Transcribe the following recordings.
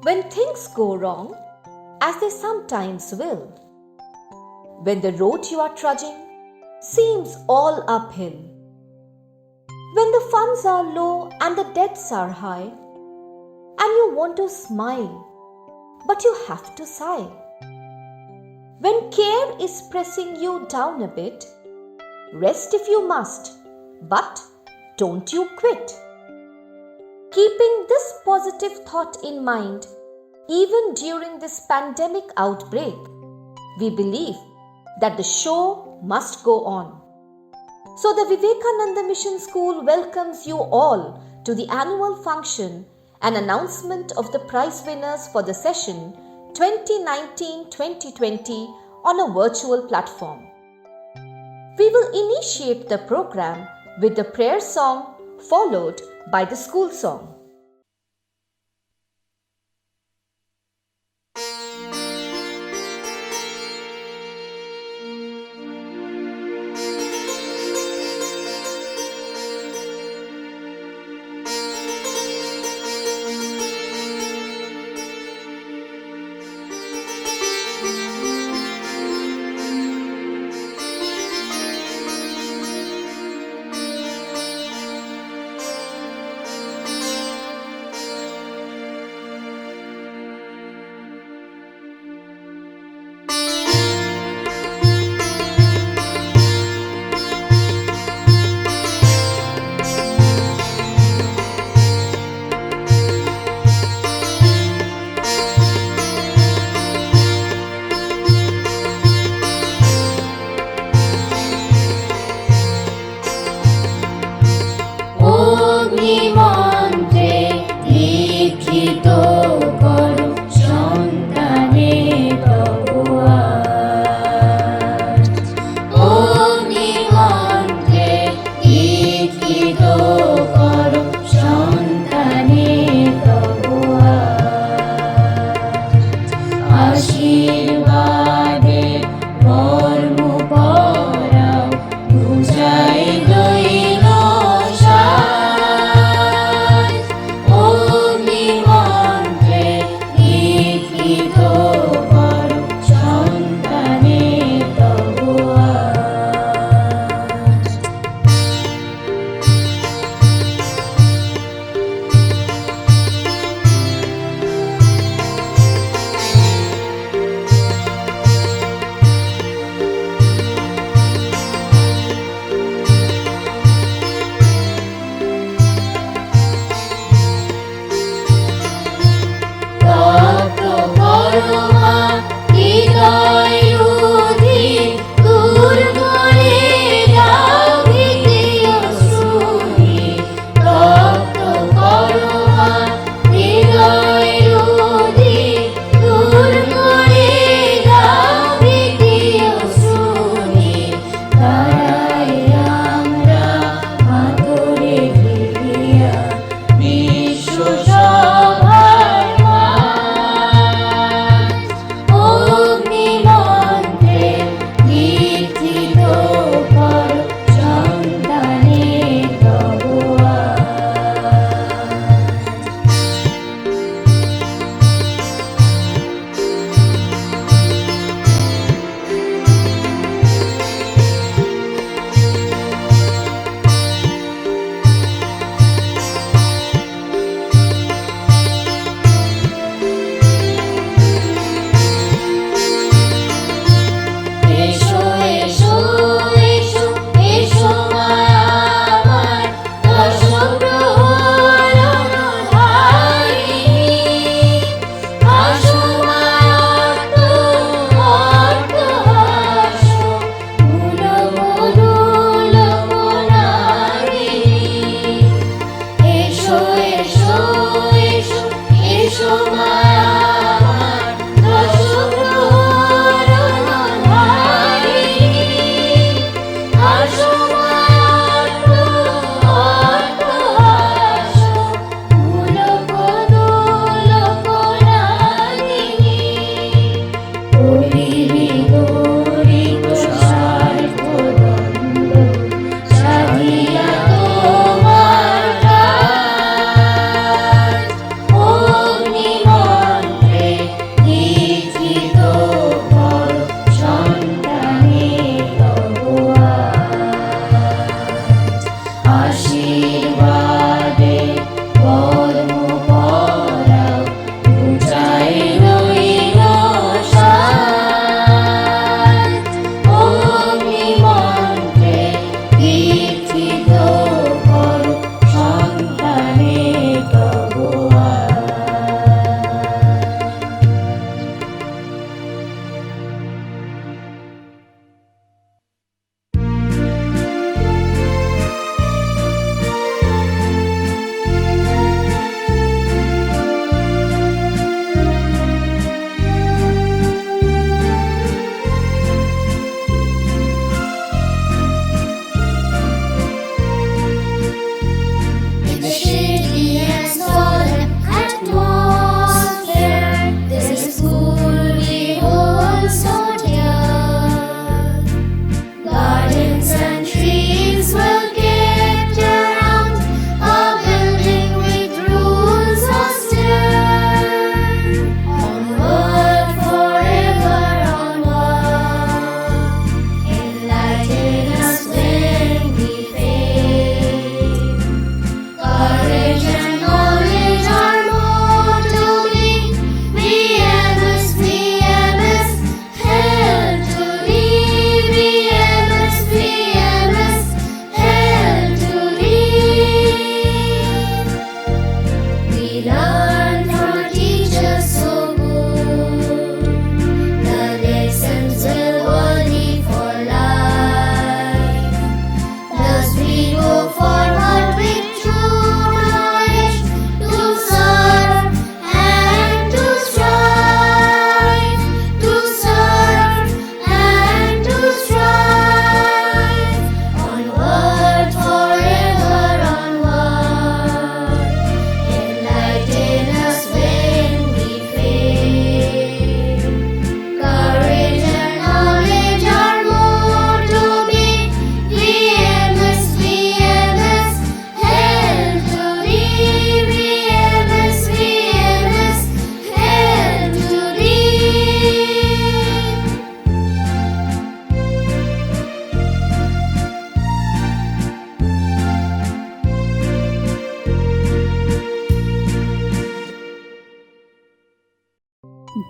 When things go wrong, as they sometimes will, when the road you are trudging seems all uphill, when the funds are low and the debts are high, and you want to smile, but you have to sigh, when care is pressing you down a bit, rest if you must, but don't you quit. Keeping this positive thought in mind, even during this pandemic outbreak, we believe that the show must go on. So the Vivekananda Mission School welcomes you all to the annual function and announcement of the prize winners for the session 2019-2020 on a virtual platform. We will initiate the program with the prayer song followed by the school song.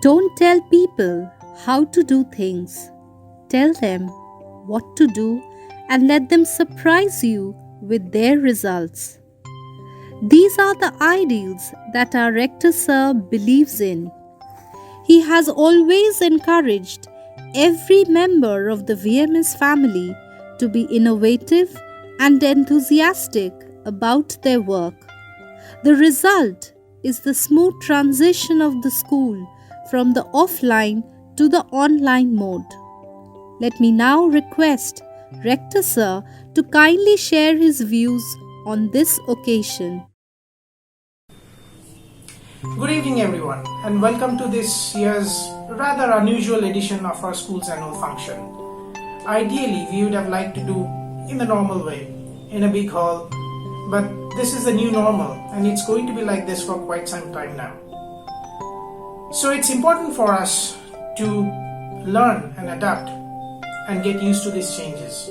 Don't tell people how to do things. Tell them what to do and let them surprise you with their results. These are the ideals that our rector sir believes in. He has always encouraged every member of the VMS family to be innovative and enthusiastic about their work. The result is the smooth transition of the school from the offline to the online mode. Let me now request Rector Sir to kindly share his views on this occasion. Good evening everyone, and welcome to this year's rather unusual edition of our school's annual function. Ideally, we would have liked to do in the normal way, in a big hall, but this is the new normal and it's going to be like this for quite some time now. So it's important for us to learn and adapt and get used to these changes.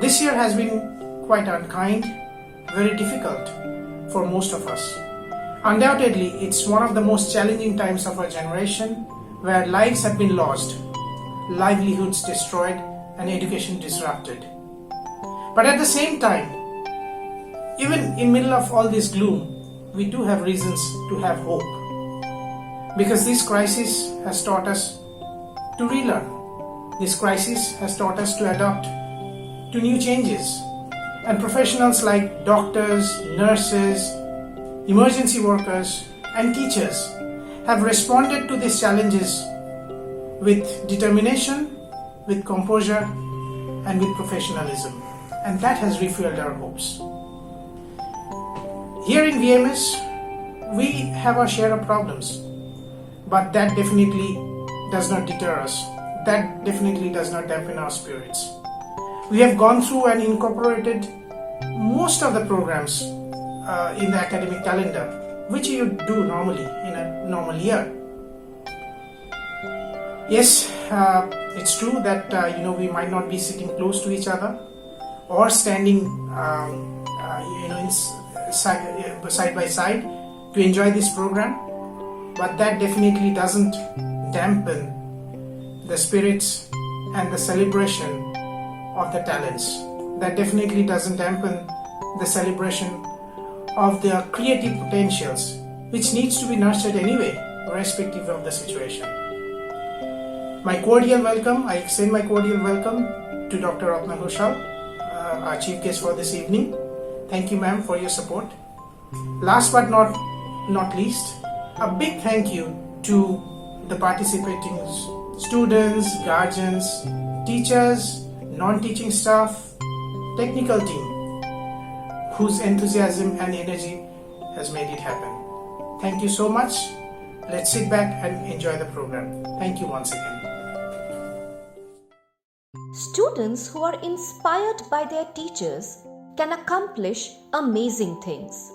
This year has been quite unkind, very difficult for most of us. Undoubtedly, it's one of the most challenging times of our generation, where lives have been lost, livelihoods destroyed, and education disrupted. But at the same time, even in middle of all this gloom, we do have reasons to have hope. Because this crisis has taught us to relearn. This crisis has taught us to adapt to new changes. And professionals like doctors, nurses, emergency workers and teachers have responded to these challenges with determination, with composure and with professionalism, and that has refueled our hopes. Here in VMS, we have our share of problems, but that definitely does not deter us. That definitely does not dampen our spirits. We have gone through and incorporated most of the programs in the academic calendar, which you do normally in a normal year. Yes, it's true that we might not be sitting close to each other or standing side by side to enjoy this program, but that definitely doesn't dampen the spirits and the celebration of the talents. That definitely doesn't dampen the celebration of their creative potentials, which needs to be nurtured anyway, irrespective of the situation. I extend my cordial welcome to Dr. Ratna Ghoshal, our chief guest for this evening. Thank you, ma'am, for your support. Last but not least, a big thank you to the participating students, guardians, teachers, non-teaching staff, technical team, whose enthusiasm and energy has made it happen. Thank you so much. Let's sit back and enjoy the program. Thank you once again. Students who are inspired by their teachers can accomplish amazing things.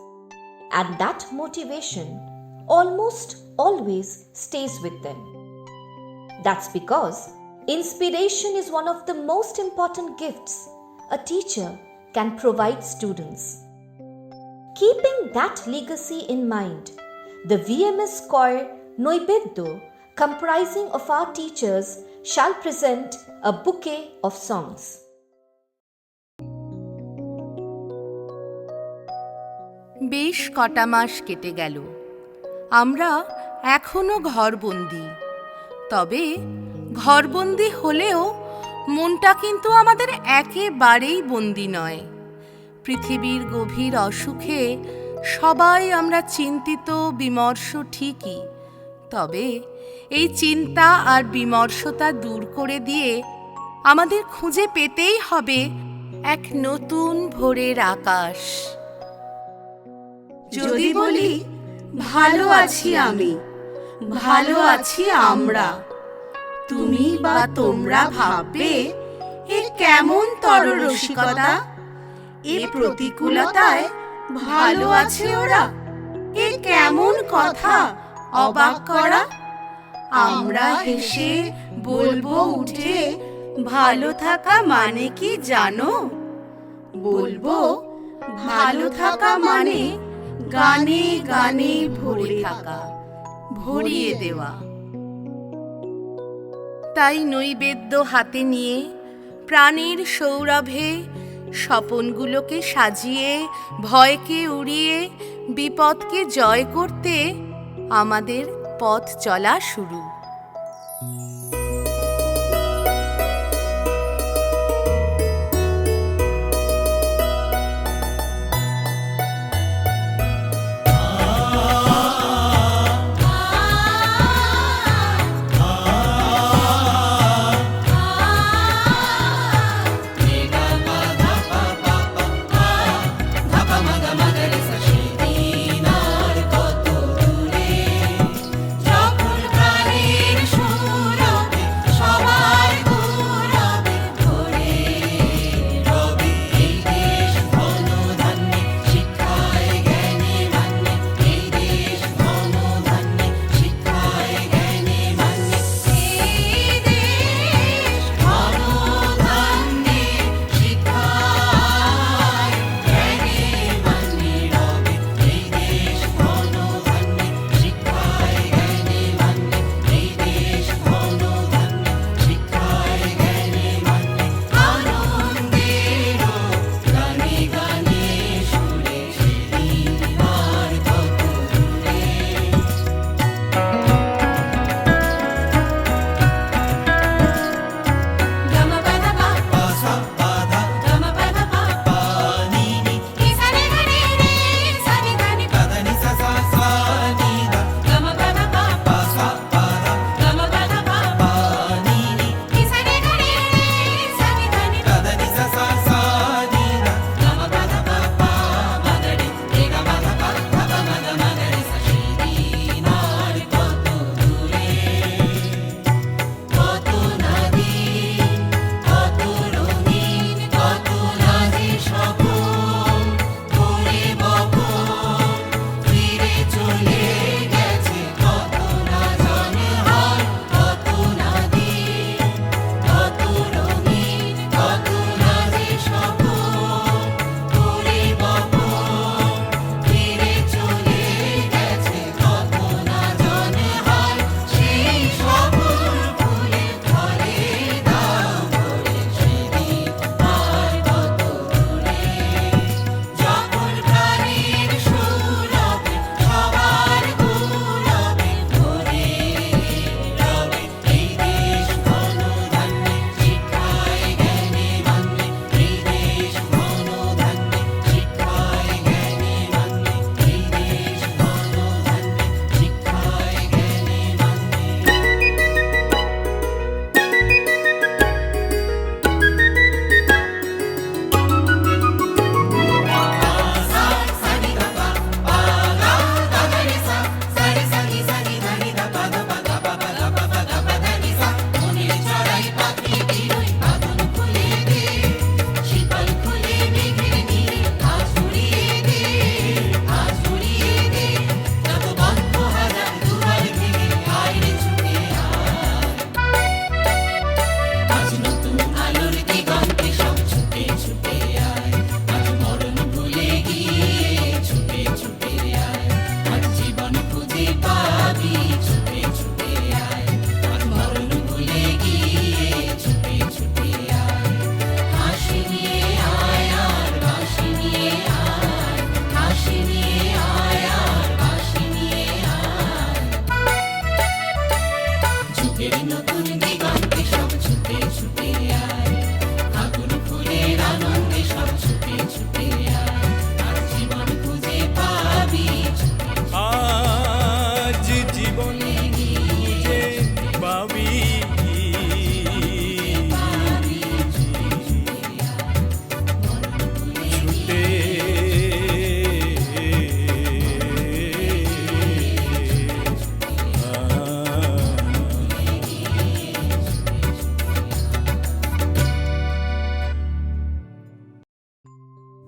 And that motivation almost always stays with them. That's because inspiration is one of the most important gifts a teacher can provide students. Keeping that legacy in mind, the VMS choir Noibeddo, comprising of our teachers, shall present a bouquet of songs. বেশ কটা মাস কেটে গেল, আমরা এখনো ঘরবন্দি। তবে ঘরবন্দি হলেও মনটা কিন্তু আমাদের একেবারেই বন্দি নয়। পৃথিবীর গভীর অসুখে সবাই আমরা চিন্তিত, বিমর্ষ ঠিকই, তবে এই চিন্তা আর বিমর্ষতা দূর করে দিয়ে আমাদের খুঁজে পেতেই হবে এক নতুন ভোরের আকাশ। যদি বলি ভালো আছি আমি, ভালো আছি আমরা, তুমি বা তোমরা ভাববে এ কেমন তর রসিকতা, এ প্রতিকূলতায় ভালো আছে ওরা, এ কেমন কথা অবাক করা। আমরা হেসে বলবো উঠে, ভালো থাকা মানে কি জানো? বলবো ভালো থাকা মানে গানে গানে ভরে থাকা, ভরিয়ে দেওয়া। তাই নৈবেদ্য হাতে নিয়ে প্রাণের সৌরভে স্বপনগুলোকে সাজিয়ে ভয়কে উড়িয়ে বিপদকে জয় করতে আমাদের পথ চলা শুরু।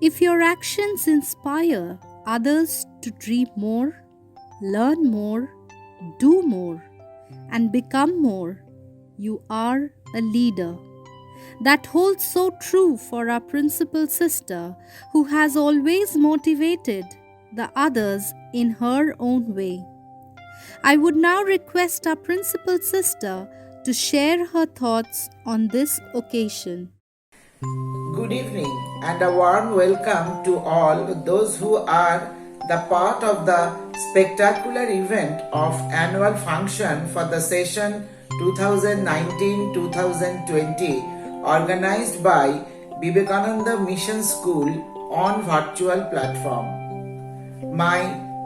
If your actions inspire others to dream more, learn more, do more, and become more, you are a leader. That holds so true for our principal sister, who has always motivated the others in her own way. I would now request our principal sister to share her thoughts on this occasion. Good evening and a warm welcome to all those who are the part of the spectacular event of annual function for the session 2019-2020 organized by Vivekananda Mission School on virtual platform. My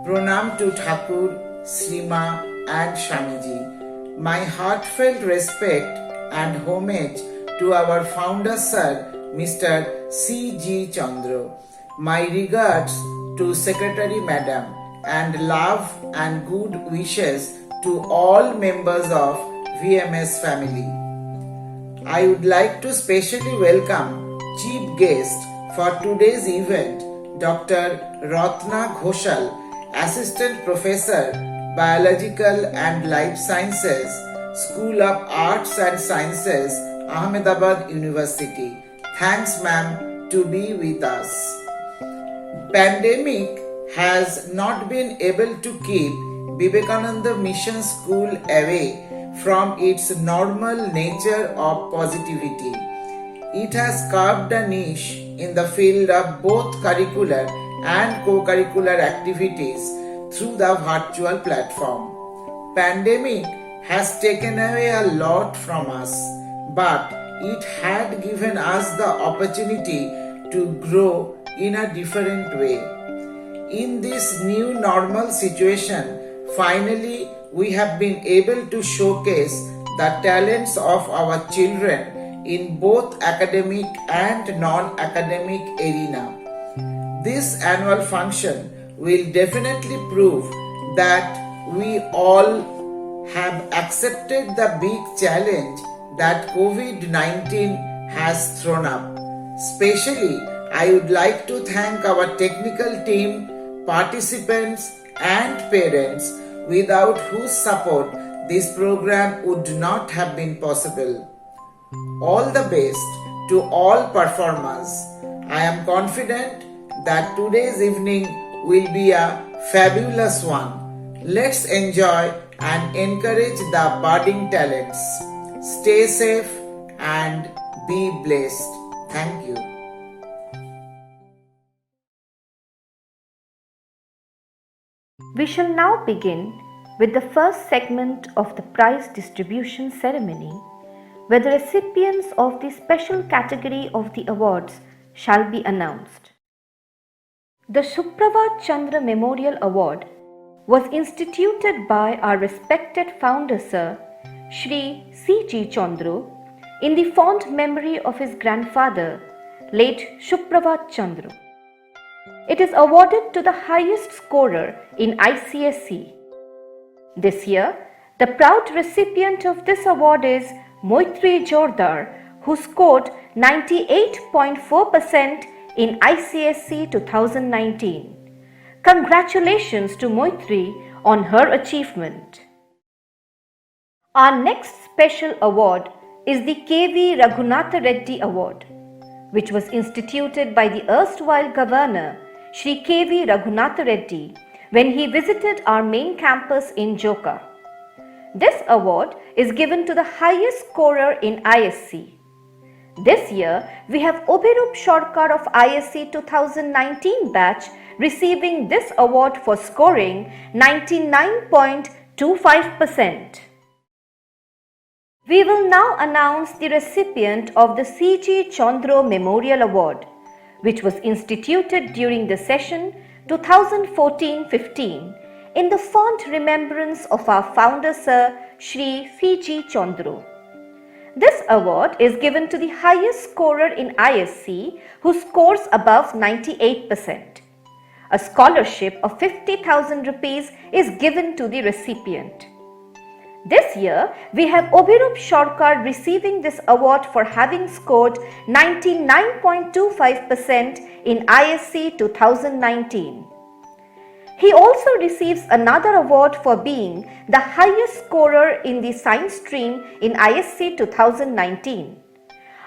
pranam to Thakur, Srima and Shamiji. My heartfelt respect and homage to our founder sir, Mr. C.G. Chandra. My regards to Secretary Madam and love and good wishes to all members of VMS family. I would like to specially welcome chief guest for today's event, Dr. Ratna Ghoshal, Assistant Professor, Biological and Life Sciences, School of Arts and Sciences, Ahmedabad University. Thanks, ma'am, to be with us. Pandemic has not been able to keep Vivekananda Mission School away from its normal nature of positivity. It has carved a niche in the field of both curricular and co-curricular activities through the virtual platform. Pandemic has taken away a lot from us, but it had given us the opportunity to grow in a different way. In this new normal situation, finally we have been able to showcase the talents of our children in both academic and non-academic arena. This annual function will definitely prove that we all have accepted the big challenge that COVID-19 has thrown up. Especially, I would like to thank our technical team, participants and parents without whose support this program would not have been possible. All the best to all performers. I am confident that today's evening will be a fabulous one. Let's enjoy and encourage the budding talents. Stay safe and be blessed. Thank you. We shall now begin with the first segment of the prize distribution ceremony, where the recipients of the special category of the awards shall be announced. The Supravat Chandra Memorial Award was instituted by our respected founder Sir, Shri C.G. Chandra, in the fond memory of his grandfather, late Supravat Chandra. It is awarded to the highest scorer in ICSE. This year, the proud recipient of this award is Moitri Jordar, who scored 98.4% in ICSE 2019. Congratulations to Moitri on her achievement. Our next special award is the K.V. Raghunatha Reddy Award, which was instituted by the erstwhile Governor Shri K.V. Raghunatha Reddy when he visited our main campus in Joka. This award is given to the highest scorer in ISC. This year, we have Obirup Shorkar of ISC 2019 batch receiving this award for scoring 99.25%. We will now announce the recipient of the C.G. Chandra Memorial Award, which was instituted during the session 2014-15 in the fond remembrance of our founder Sir Shri C.G. Chandra. This award is given to the highest scorer in ISC who scores above 98%. A scholarship of 50,000 rupees is given to the recipient. This year, we have Obirup Shorkar receiving this award for having scored 99.25% in ISC 2019. He also receives another award for being the highest scorer in the science stream in ISC 2019.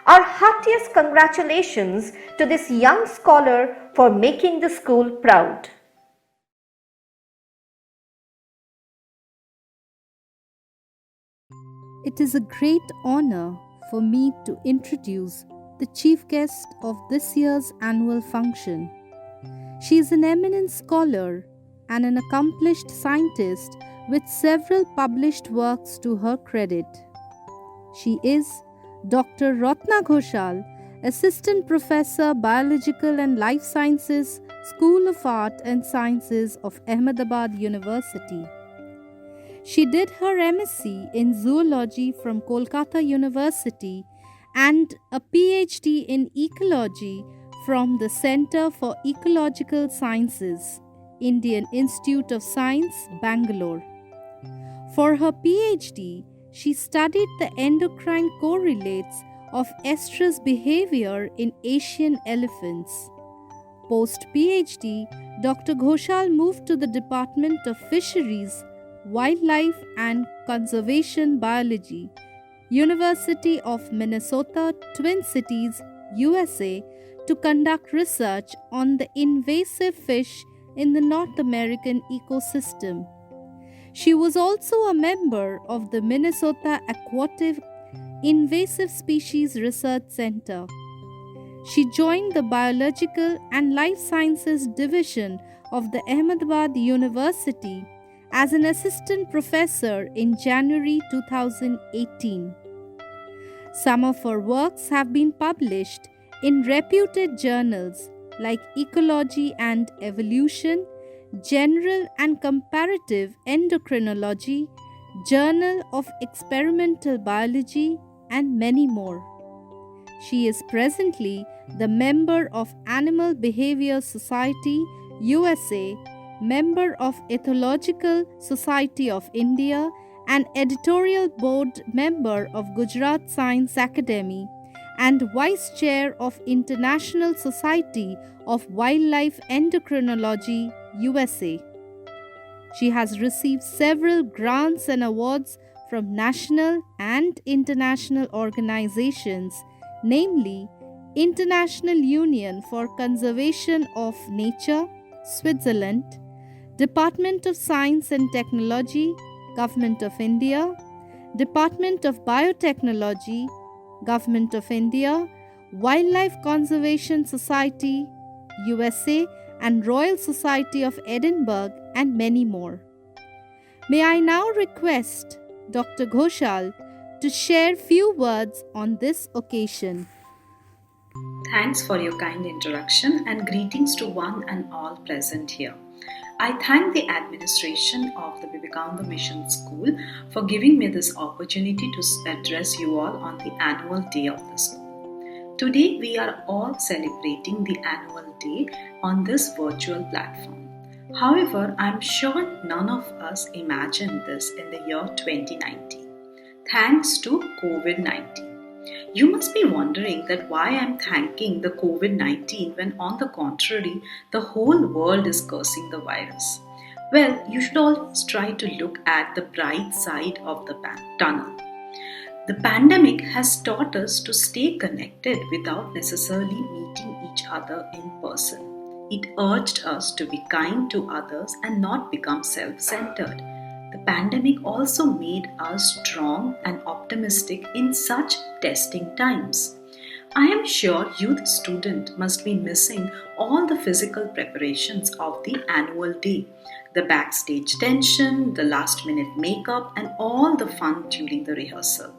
Our heartiest congratulations to this young scholar for making the school proud. It is a great honor for me to introduce the chief guest of this year's annual function. She is an eminent scholar and an accomplished scientist with several published works to her credit. She is Dr. Ratna Ghoshal, Assistant Professor, Biological and Life Sciences, School of Art and Sciences of Ahmedabad University. She did her MSc in Zoology from Kolkata University and a PhD in Ecology from the Centre for Ecological Sciences, Indian Institute of Science, Bangalore. For her PhD, she studied the endocrine correlates of estrus behavior in Asian elephants. Post-PhD, Dr. Ghoshal moved to the Department of Fisheries, Wildlife and Conservation Biology, University of Minnesota, Twin Cities, USA, to conduct research on the invasive fish in the North American ecosystem. She was also a member of the Minnesota Aquatic Invasive Species Research Center. She joined the Biological and Life Sciences Division of the Ahmedabad University as an assistant professor in January 2018. Some of her works have been published in reputed journals like Ecology and Evolution, General and Comparative Endocrinology, Journal of Experimental Biology, and many more. She is presently the member of Animal Behavior Society, USA, member of Ethological Society of India, and editorial board member of Gujarat Science Academy, and Vice Chair of International Society of Wildlife Endocrinology, USA. She has received several grants and awards from national and international organizations, namely International Union for Conservation of Nature, Switzerland, Department of Science and Technology, Government of India, Department of Biotechnology, Government of India, Wildlife Conservation Society, USA, and Royal Society of Edinburgh, and many more. May I now request Dr. Ghoshal to share few words on this occasion. Thanks for your kind introduction and greetings to one and all present here. I thank the administration of the Vivekananda Mission School for giving me this opportunity to address you all on the annual day of the school. Today we are all celebrating the annual day on this virtual platform. However, I'm sure none of us imagined this in the year 2019, thanks to COVID-19. You must be wondering that why I'm thanking the COVID-19 when on the contrary, the whole world is cursing the virus. Well, you should always try to look at the bright side of the tunnel. The pandemic has taught us to stay connected without necessarily meeting each other in person. It urged us to be kind to others and not become self-centered. The pandemic also made us strong and optimistic in such testing times. I am sure you, the student, must be missing all the physical preparations of the annual day, the backstage tension, the last-minute makeup, and all the fun during the rehearsal.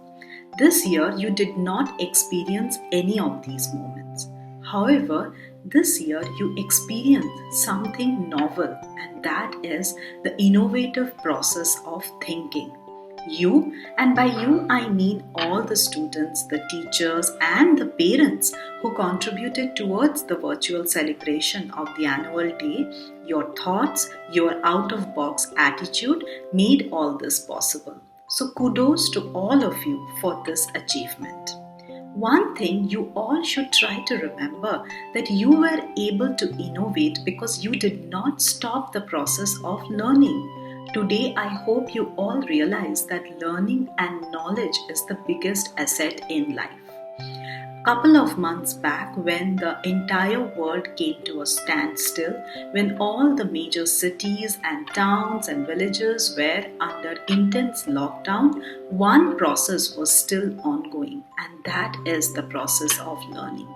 This year, you did not experience any of these moments. However, this year you experienced something novel, and that is the innovative process of thinking. You, and by you I mean all the students, the teachers, and the parents who contributed towards the virtual celebration of the annual day, your thoughts, your out-of-box attitude made all this possible. So kudos to all of you for this achievement. One thing you all should try to remember that you were able to innovate because you did not stop the process of learning. Today, I hope you all realize that learning and knowledge is the biggest asset in life. Couple of months back, when the entire world came to a standstill, when all the major cities and towns and villages were under intense lockdown, one process was still ongoing, and that is the process of learning.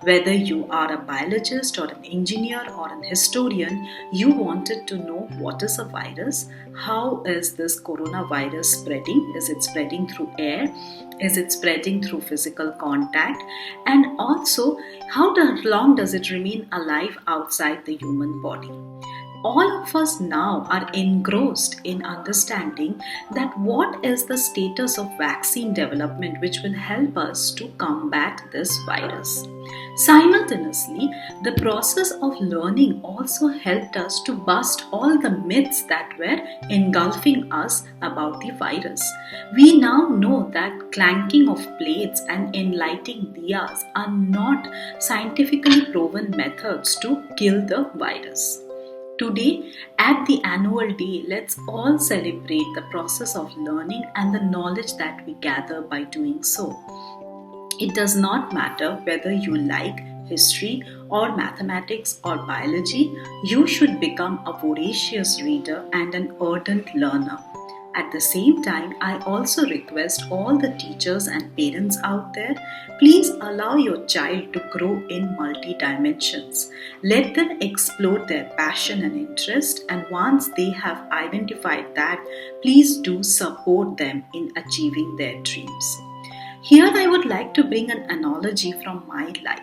Whether you are a biologist or an engineer or an historian, you wanted to know what is a virus, how is this coronavirus spreading, is it spreading through air, is it spreading through physical contact, and also how long does it remain alive outside the human body. All of us now are engrossed in understanding that what is the status of vaccine development which will help us to combat this virus. Simultaneously, the process of learning also helped us to bust all the myths that were engulfing us about the virus. We now know that clanking of plates and enlighting diyas are not scientifically proven methods to kill the virus. Today, at the annual day, let's all celebrate the process of learning and the knowledge that we gather by doing so. It does not matter whether you like history or mathematics or biology, you should become a voracious reader and an ardent learner. At the same time, I also request all the teachers and parents out there, please allow your child to grow in multi-dimensions. Let them explore their passion and interest, and once they have identified that, please do support them in achieving their dreams. Here I would like to bring an analogy from my life.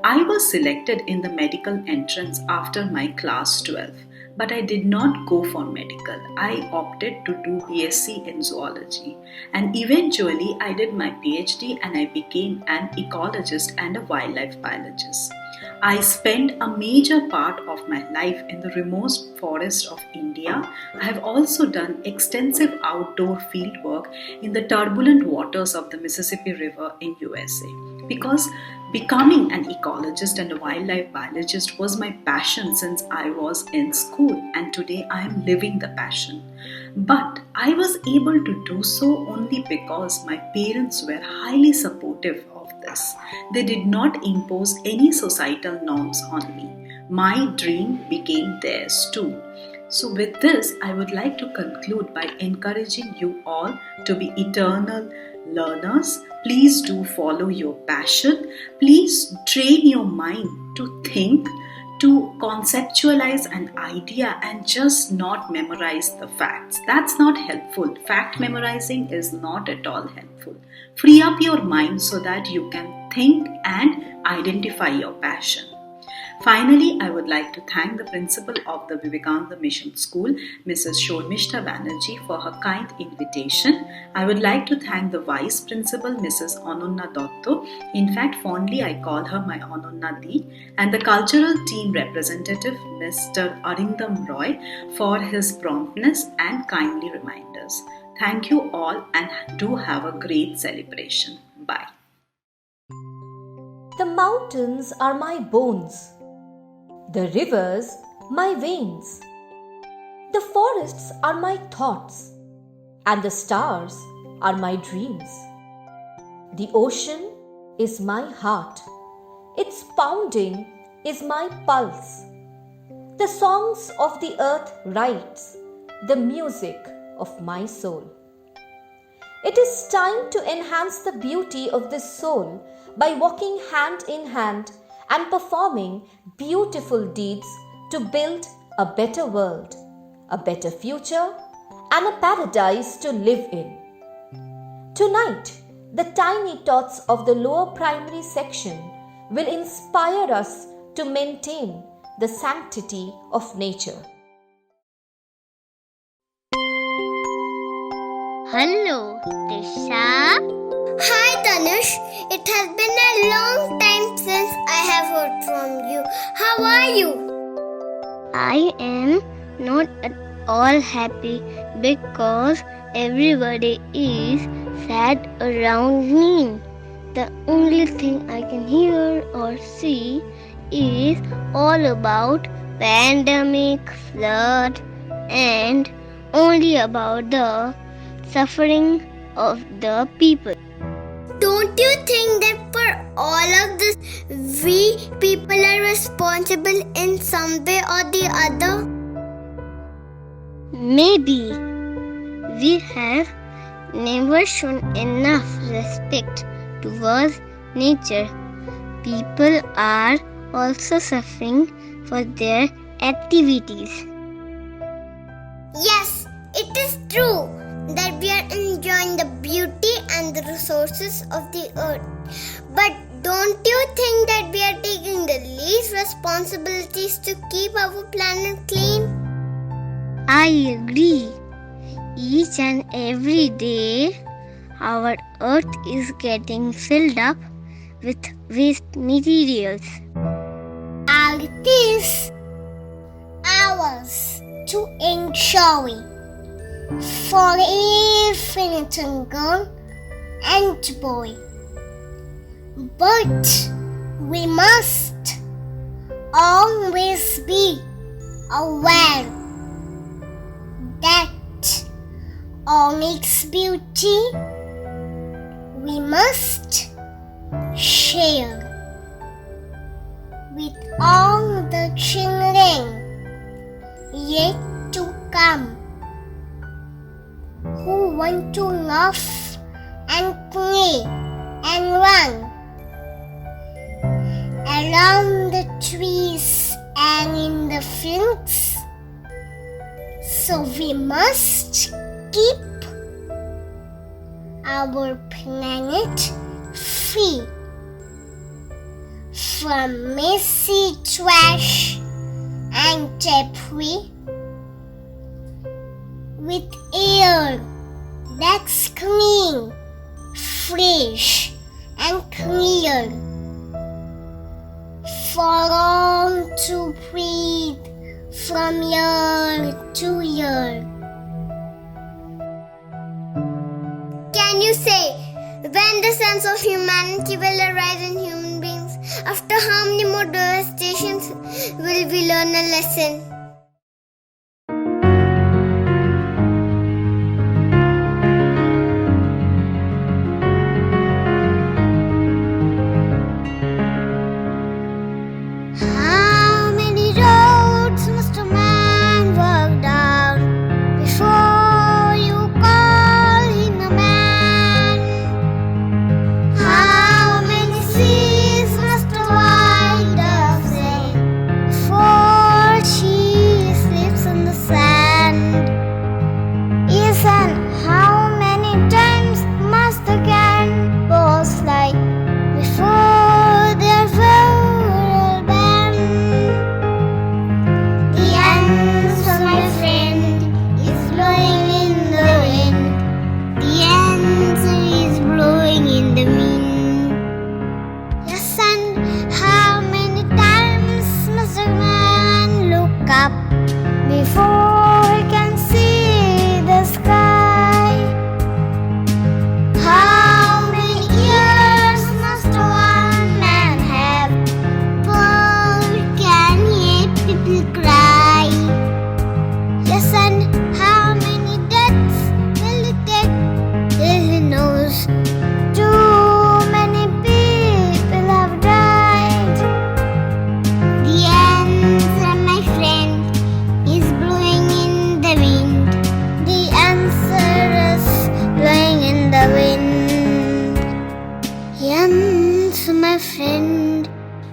I was selected in the medical entrance after my class 12. But I did not go for medical. I opted to do BSc in zoology, and eventually I did my PhD and I became an ecologist and a wildlife biologist. I spent a major part of my life in the remote forest of India. I have also done extensive outdoor field work in the turbulent waters of the Mississippi River in USA. Because becoming an ecologist and a wildlife biologist was my passion since I was in school, and today I am living the passion. But I was able to do so only because my parents were highly supportive of this. They did not impose any societal norms on me. My dream became theirs too. So with this, I would like to conclude by encouraging you all to be eternal learners. Please do follow your passion. Please train your mind to think, to conceptualize an idea and just not memorize the facts. That's not helpful. Fact memorizing is not at all helpful. Free up your mind so that you can think and identify your passion. Finally, I would like to thank the principal of the Vivekananda Mission School, Mrs. Shormishta Banerjee, for her kind invitation. I would like to thank the vice principal, Mrs. Anonna Dotto. In fact, fondly I call her my Anonna Di, and the cultural team representative, Mr. Arindam Roy, for his promptness and kindly reminders. Thank you all and do have a great celebration. Bye. The mountains are my bones, the rivers my veins, the forests are my thoughts, and the stars are my dreams. The ocean is my heart, its pounding is my pulse. The songs of the earth writes the music of my soul. It is time to enhance the beauty of this soul by walking hand in hand and performing beautiful deeds to build a better world, a better future, and a paradise to live in. Tonight, the tiny tots of the lower primary section will inspire us to maintain the sanctity of nature. Hello, Tisha. Hi, Tanush. It has been a long time since I have heard from you. How are you? I am not at all happy because everybody is sad around me. The only thing I can hear or see is all about pandemic, flood, and only about the suffering of the people. Don't you think that for all of this, we people are responsible in some way or the other? Maybe we have never shown enough respect towards nature. People are also suffering for their activities. Yes, it is true that we are enjoying the beauty and the resources of the earth. But don't you think that we are taking the least responsibilities to keep our planet clean? I agree. Each and every day, our earth is getting filled up with waste materials. And it is ours to enjoy for everything good and boy. But we must always be aware that on its beauty we must share with all the children yet to come who want to laugh and play and run around the trees and in the fields. So we must keep our planet free from messy trash and debris, with air that's clean, fresh and clear for all to breathe from year to year. Can you say when the sense of humanity will arise in human beings? After how many more devastations will we learn a lesson? How many roads must a man walk down before you call him a man? How many seas must a white dove sail before she sleeps in the sand? Yes, and how many times must the cannonballs fly before their full band? The answer, my friend, is blowing in the wind. The answer is blowing in the wind. Yes, and how many times must a man look up before he can see the sky? How many years must one man have before he can hear people cry? Yes, and how many deaths will it take till he knows too many people have died? The answer, my friend, is blowing in the wind. The answer is blowing in the wind. The answer, my friend,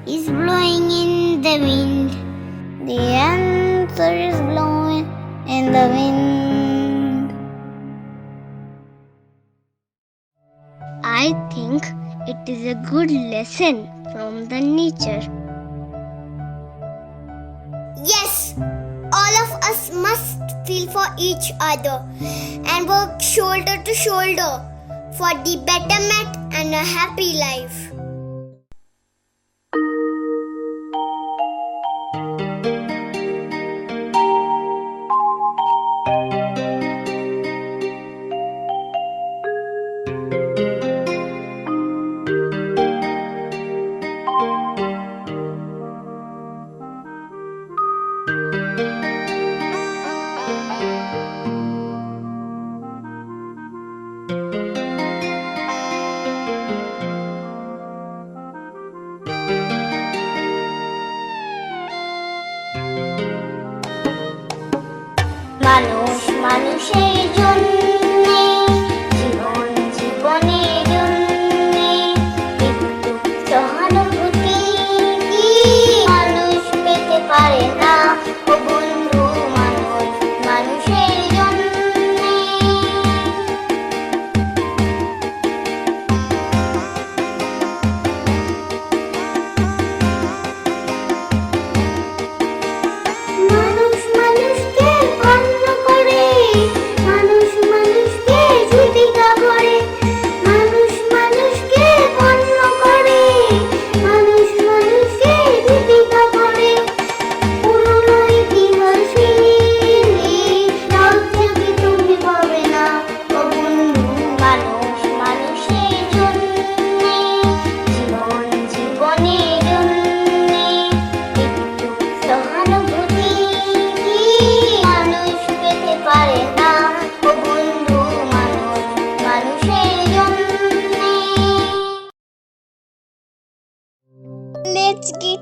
is blowing in the wind. The answer is blowing in the wind. I think it is a good lesson from the nature. Yes, all of us must feel for each other and work shoulder to shoulder for the betterment and a happy life.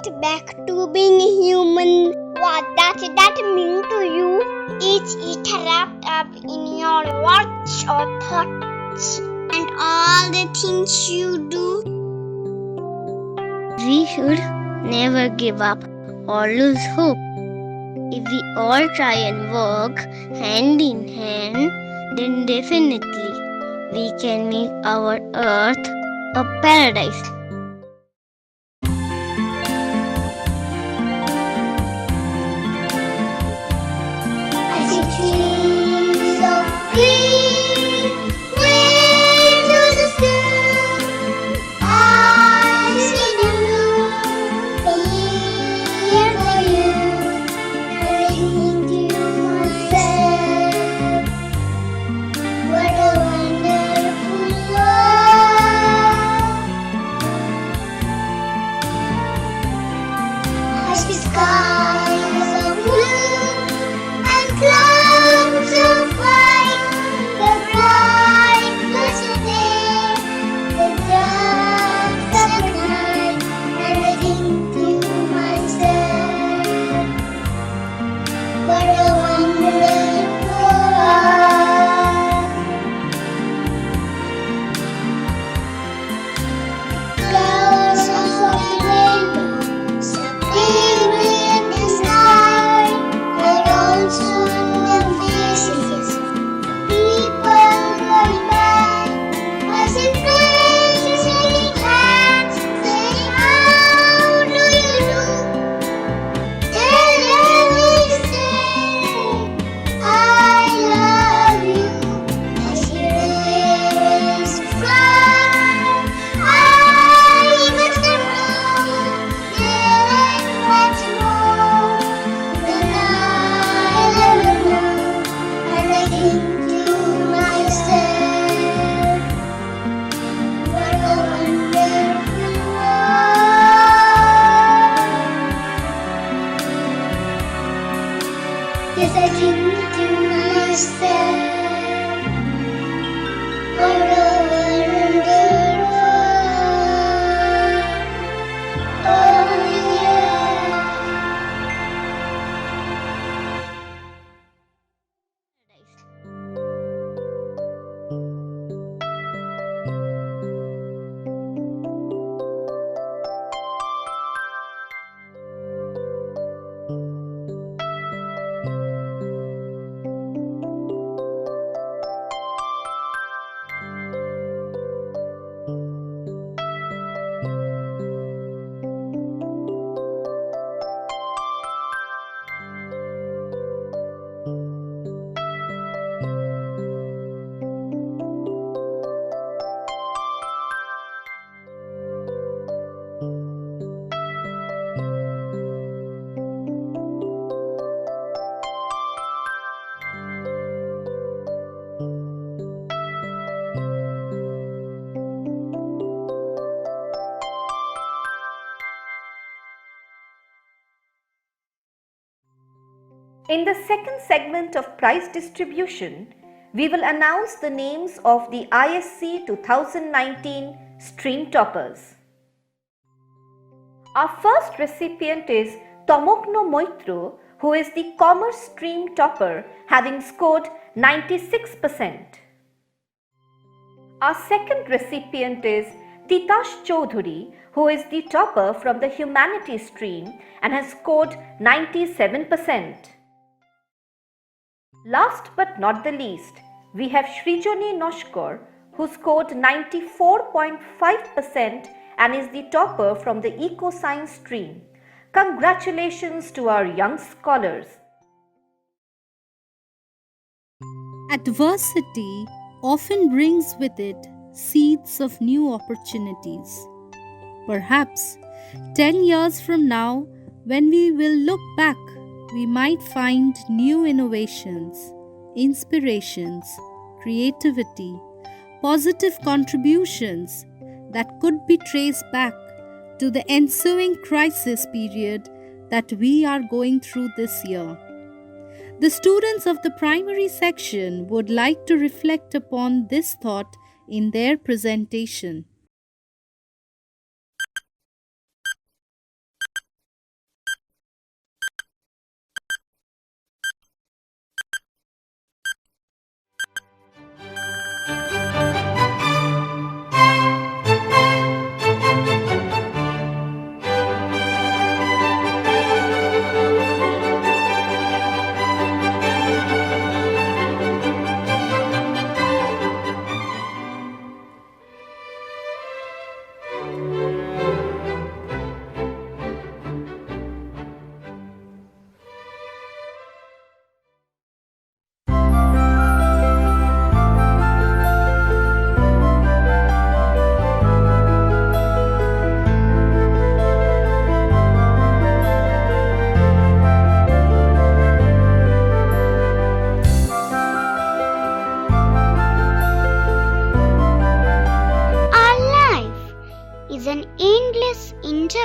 get back to being human. What does that mean to you? Is it wrapped up in your words or thoughts and all the things you do? We should never give up or lose hope. If we all try and work hand in hand, then definitely we can make our earth a paradise. I see trees of green, way to the sky. I see the moon here for you. I think to myself, what a wonderful world. I see skies of blue and clouds of white, the bright blessed day, the dark sacred night, and I think to myself, what a wonderful world. Clouds of soft rainbow, sparkling in the sky, and also in the faces of people going by. I see friends shaking hands, saying, how do you do? Tell them say, I love you. I see rays fly. I watch them roll. They much more than I'll ever know. And I think to myself, what a wonderful world. Yes, I think to myself, what a wonderful world. Oh, yeah. In the second segment of prize distribution, we will announce the names of the ISC 2019 stream toppers. Our first recipient is Tomokno Moitro, who is the commerce stream topper, having scored 96%. Our second recipient is Titash Chaudhuri, who is the topper from the humanities stream and has scored 97%. Last but not the least, we have Srijoni Noshkor, who scored 94.5% and is the topper from the eco-science stream. Congratulations to our young scholars. Adversity often brings with it seeds of new opportunities. Perhaps 10 years from now, when we will look back, we might find new innovations, inspirations, creativity, positive contributions that could be traced back to the ensuing crisis period that we are going through this year. The students of the primary section would like to reflect upon this thought in their presentation.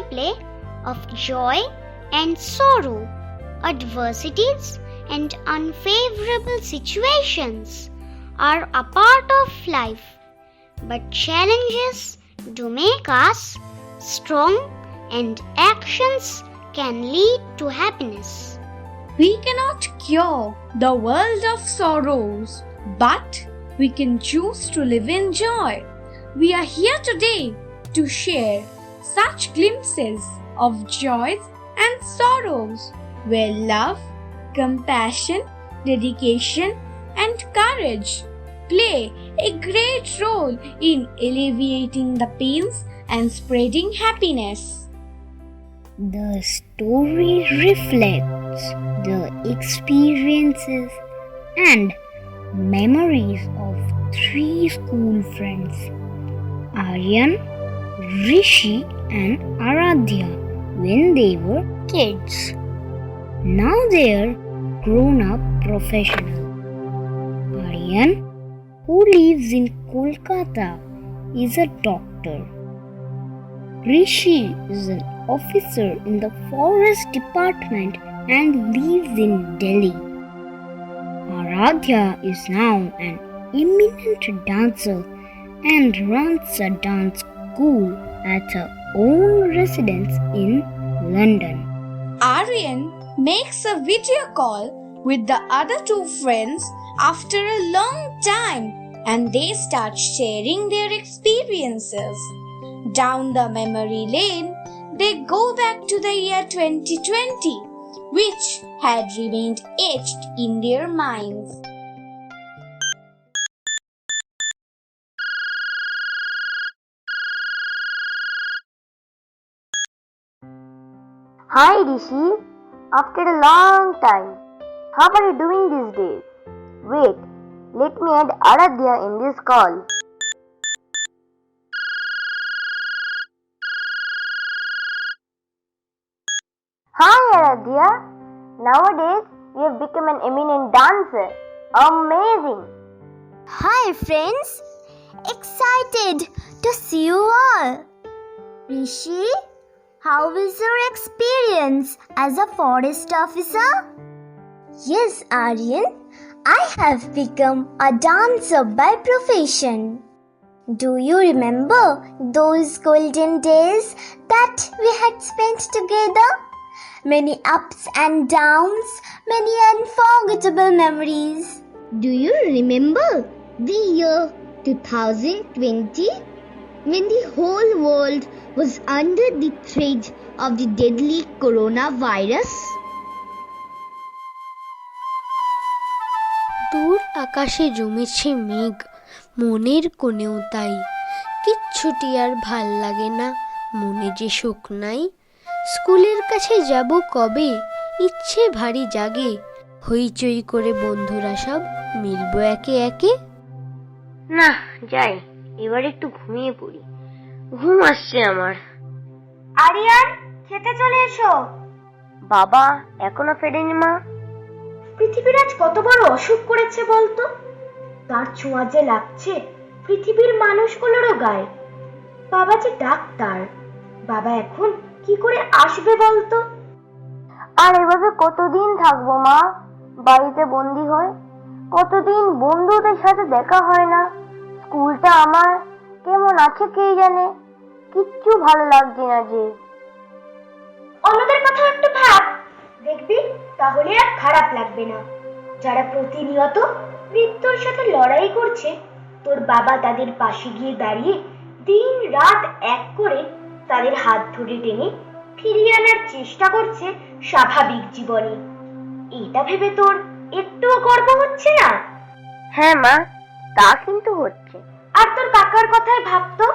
interplay of joy and sorrow, adversities and unfavorable situations are a part of life, but challenges do make us strong and actions can lead to happiness. We cannot cure the world of sorrows, but we can choose to live in joy. We are here today to share such glimpses of joys and sorrows, where love, compassion, dedication, and courage play a great role in alleviating the pains and spreading happiness. The story reflects the experiences and memories of three school friends, Aryan, Rishi, and Aradhya, when they were kids. Now they are grown up professionals. Aryan, who lives in Kolkata, is a doctor. Rishi is an officer in the forest department and lives in Delhi. Aradhya is now an eminent dancer and runs a dance school at her own residence in London. Aryan makes a video call with the other two friends after a long time, and they start sharing their experiences. Down the memory lane, they go back to the year 2020, which had remained etched in their minds. Hi Rishi, after a long time. How are you doing these days? Wait, let me add Aradhya in this call. Hi Aradhya, nowadays you have become an eminent dancer. Amazing! Hi friends, excited to see you all. Rishi, how is your experience as a forest officer? Yes, Aryan, I have become a dancer by profession. Do you remember those golden days that we had spent together? Many ups and downs, many unforgettable memories. Do you remember the year 2020? When the whole world was under the threat of the deadly coronavirus? দূর আকাশে জমেছে মেঘ, মনের কোণেও তাই। কিচ্ছুটি আর ভাল লাগে না, মনে যে সুখ নাই। স্কুলের কাছে যাব কবে, ইচ্ছে ভারী জাগে। হইচই করে বন্ধুরা সব মিলব একে একে। না যাই, এবার একটু ঘুমিয়ে পড়ি, ঘুম আসছে আমার। আরিয়ান, খেতে চলে এসো। বাবা এখনো ফেরেনি মা। পৃথিবীর আজ কত বড় অসুখ করেছে বলতো? তার ছোঁয়া যে লাগছে পৃথিবীর মানুষগুলোরও গায়ে। বাবা যে ডাক্তার, বাবা এখন কি করে আসবে বলতো? আর এভাবে কতদিন থাকবো মা, বাড়িতে বন্দি হয়ে? কতদিন বন্ধুদের সাথে দেখা হয় না। স্কুলটা আমার কেমন আছে কে জানে, কিচ্ছু ভালো লাগছে না যে। অন্যদের কথা একটু ভাব, দেখবি তাহলে আর খারাপ লাগবে না। যারা প্রতিনিয়ত মৃত্যুর সাথে লড়াই করছে, তোর বাবা তাদের পাশে গিয়ে দাঁড়িয়ে দিন রাত এক করে তাদের হাত ধরে টেনে ফিরিয়ে আনার চেষ্টা করছে স্বাভাবিক জীবনে। এটা ভেবে তোর একটুও গর্ব হচ্ছে না? হ্যাঁ মা, তা কিন্তু হচ্ছে। আর তোর কাকার কথাই ভাবতো,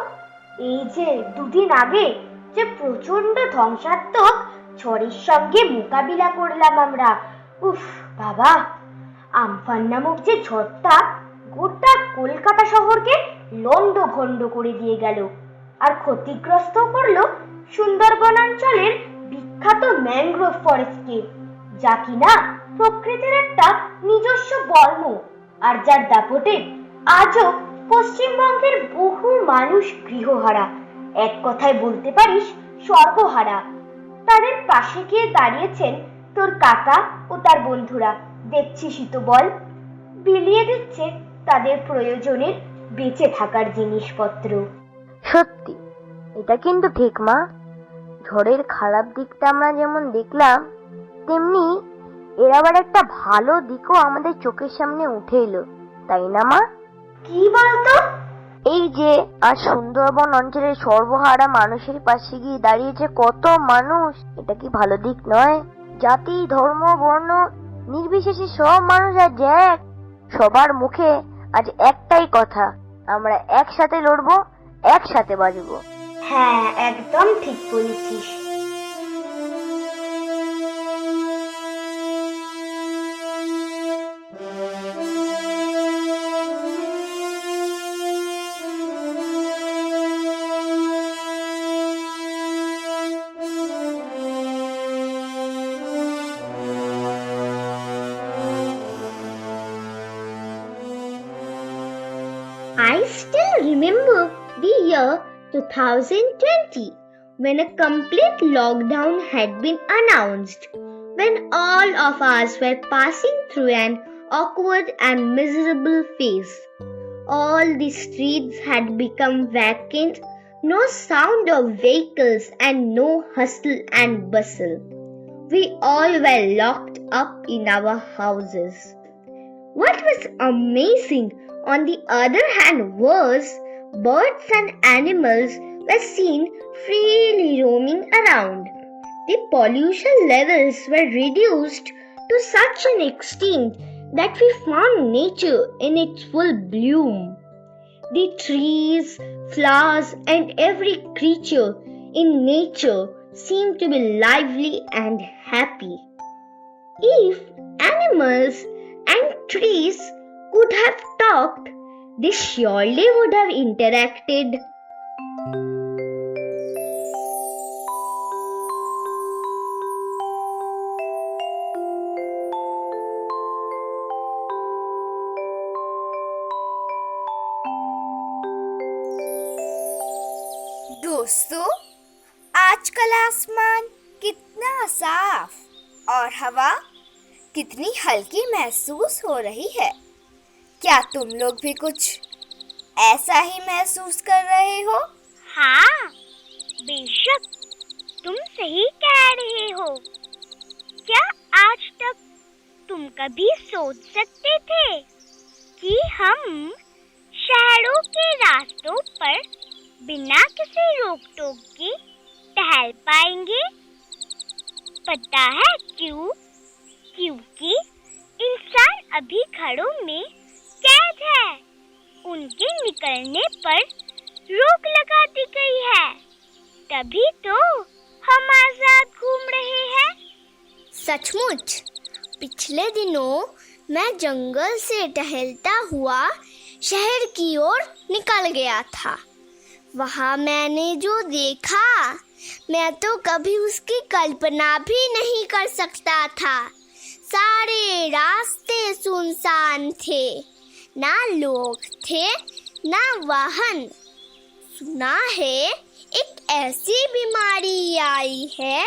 এই যে দুদিন আগে যে প্রচন্ড ধ্বংসাত্মক ঝড়ের সঙ্গে মোকাবিলা করলাম আমরা। উফ বাবা, আমফান নামক যে ঝড়টা গোটা কলকাতা শহরকে লন্ডভন্ড করে দিয়ে গেল, আর ক্ষতিগ্রস্ত করলো সুন্দরবনাঞ্চলের বিখ্যাত ম্যানগ্রোভ ফরেস্টকে, যা কিনা প্রকৃতির একটা নিজস্ব বর্ম, আর যার দাপটে আজও পশ্চিমবঙ্গের বহু মানুষ গৃহহারা। এক কথায় বলতে পারিস সর্বহারা। তাদের পাশে গিয়ে দাঁড়িয়েছেন তোর কাকা ও তার বন্ধুরা। দেখছিসই তো বল, বিলিয়ে দিচ্ছে তাদের প্রয়োজনের বেঁচে থাকার জিনিসপত্র। সত্যি, এটা কিন্তু ঠিক মা। ঝড়ের খারাপ দিকটা আমরা যেমন দেখলাম, তেমনি এর আবার একটা ভালো দিকও আমাদের চোখের সামনে উঠে এলো, তাই না মা? কি বলতো? এই যে আজ সুন্দরবন অঞ্চলের সর্বহারা মানুষের পাশে গিয়ে দাঁড়িয়েছে কত মানুষ, এটা কি ভালো দিক নয়? জাতি, ধর্ম, বর্ণ নির্বিশেষে সব মানুষ আজ এক। সবার মুখে আজ একটাই কথা, আমরা একসাথে লড়বো, একসাথে বাঁচবো। হ্যাঁ, একদম ঠিক বলেছিস। I still remember the year 2020 when a complete lockdown had been announced, when all of us were passing through an awkward and miserable phase. All the streets had become vacant, no sound of vehicles and no hustle and bustle. We all were locked up in our houses. What was amazing, on the other hand, was birds and animals were seen freely roaming around. The pollution levels were reduced to such an extent that we found nature in its full bloom. The trees, flowers, and every creature in nature seemed to be lively and happy. If animals and trees could have talked, they surely would have interacted. दोस्तों, आजकल आसमान कितना साफ और हवा कितनी हल्की महसूस हो रही है। क्या तुम लोग भी कुछ ऐसा ही महसूस कर रहे हो? हाँ, बेशक, तुम सही कह रहे हो। क्या आज तक तुम कभी सोच सकते थे कि हम शहरों के रास्तों पर बिना किसी रोक टोक के टहल पाएंगे? पता है क्यों? क्योंकि इंसान अभी घरों में कैद है। उनके निकलने पर रोक लगा दी गई है, तभी तो हम आजाद घूम रहे हैं। सचमुच, पिछले दिनों मैं जंगल से टहलता हुआ शहर की ओर निकल गया था। वहाँ मैंने जो देखा, मैं तो कभी उसकी कल्पना भी नहीं कर सकता था। सारे रास्ते सुनसान थे, ना लोग थे ना वाहन। सुना है एक ऐसी बीमारी आई है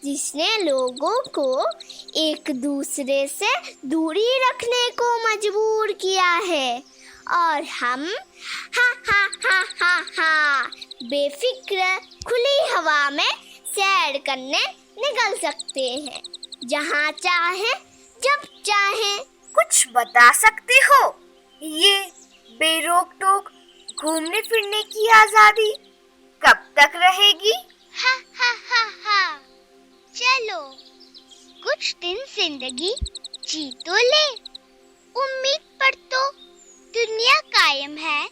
जिसने लोगों को एक दूसरे से दूरी रखने को मजबूर किया है, और हम बेफिक्र खुली हवा में सैर करने निकल सकते हैं, जहाँ चाहे जब चाहे। कुछ बता सकते हो, ये बेरोक टोक घूमने फिरने की आजादी कब तक रहेगी? चलो कुछ दिन जिंदगी जी तो ले। उम्मीद पर तो दुनिया कायम है।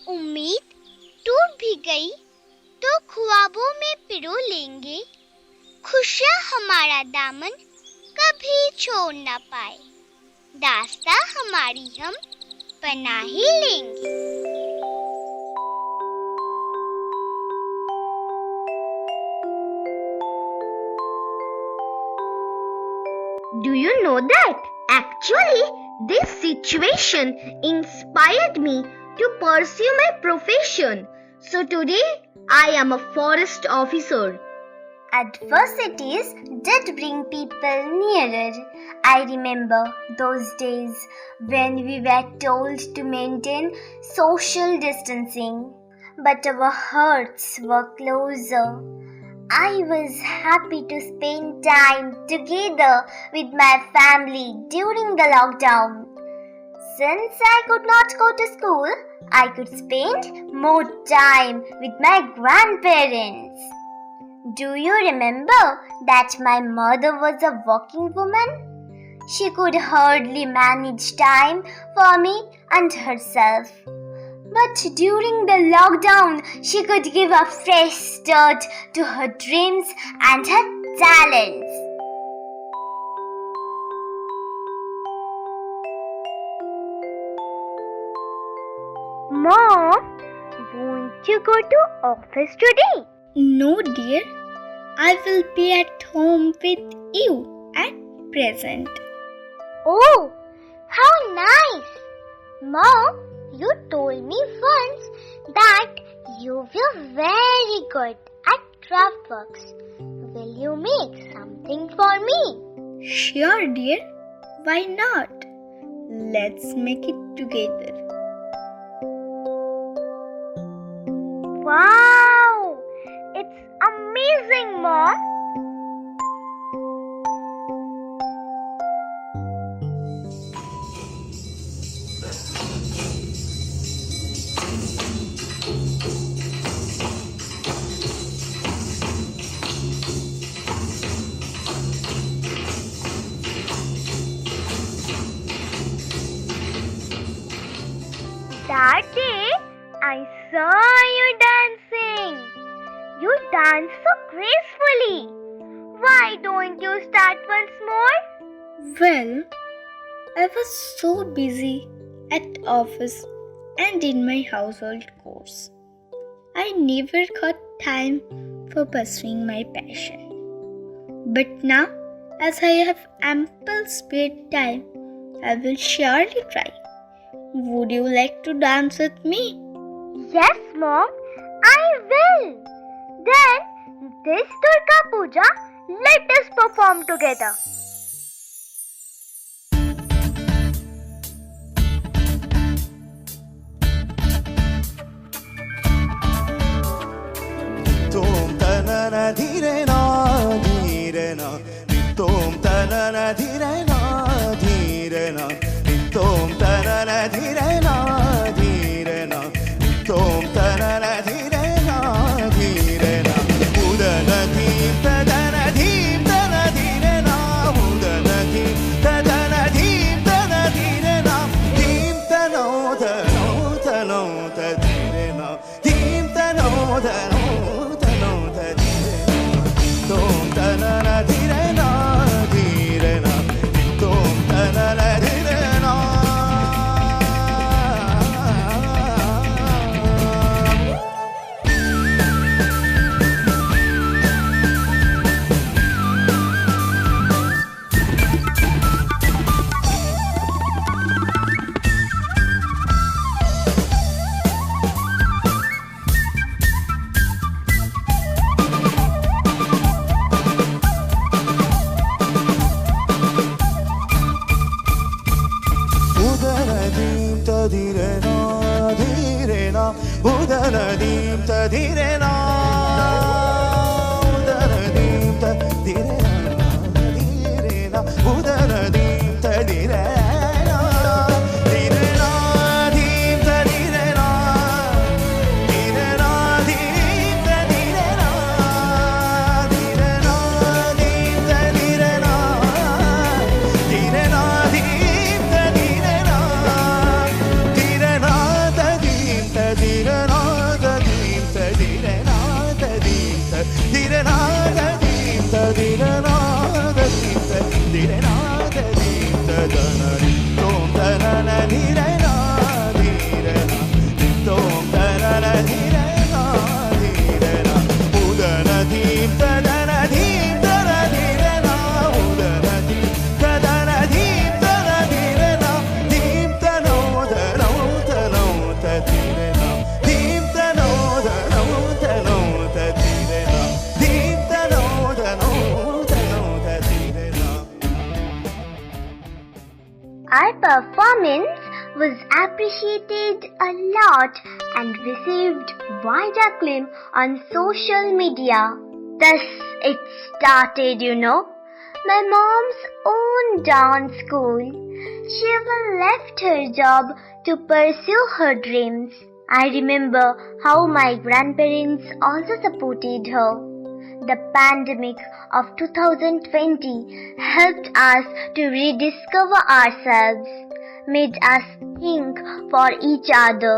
उम्मीद टूट भी गई तो ख्वाबों में पिरो लेंगे। खुशियाँ हमारा दामन कभी छोड़ ना पाए, दास्तां हमारी हम बना ही लेंगे। Do you know that? Actually, this situation inspired me to pursue my profession. So today I am a forest officer. Adversities did bring people nearer. I remember those days when we were told to maintain social distancing, but our hearts were closer. I was happy to spend time together with my family during the lockdown. Since I could not go to school, I could spend more time with my grandparents. Do you remember that my mother was a working woman? She could hardly manage time for me and herself. But during the lockdown, she could give a fresh start to her dreams and her talents. Mom, won't you go to office today? No, dear. I will be at home with you at present. Oh, how nice! Mom, you told me once that you were very good at craft works. Will you make something for me? Sure, dear. Why not? Let's make it together. Wow! It's amazing, Mom! That day, I saw you dancing. You dance so gracefully. Why don't you start once more? Well, I was so busy at office and in my household chores. I never got time for pursuing my passion. But now, as I have ample spare time, I will surely try. Would you like to dance with me? Yes, Mom, I will. Then, this Durga Puja, let us perform together. Tom tanana dhire na, tom tanana dhire na, tom tanana dhire na, tom tanana dhire na, udana dhim tadana dhire na, udana dhim tadana dhire na, dhim tano dhire na, dhim tano dhire na. Tom tanana dhire na, tom tanana dhire na. Udanadim tadirena, udanadim tadirena, udanadim tadirena, direna dim tadirena, direna dim tadirena, direna dim tadirena, direna dim tadirena, direna tadim tadirena. appreciated a lot and received wide acclaim on social media. Thus it started, My mom's own dance school. She even left her job to pursue her dreams. I remember how my grandparents also supported her. The pandemic of 2020 helped us to rediscover ourselves, made us think for each other.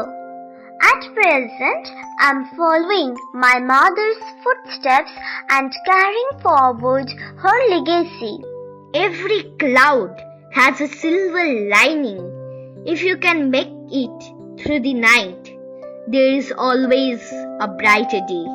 At present, I'm following my mother's footsteps and carrying forward her legacy. Every cloud has a silver lining. If you can make it through the night, there is always a brighter day.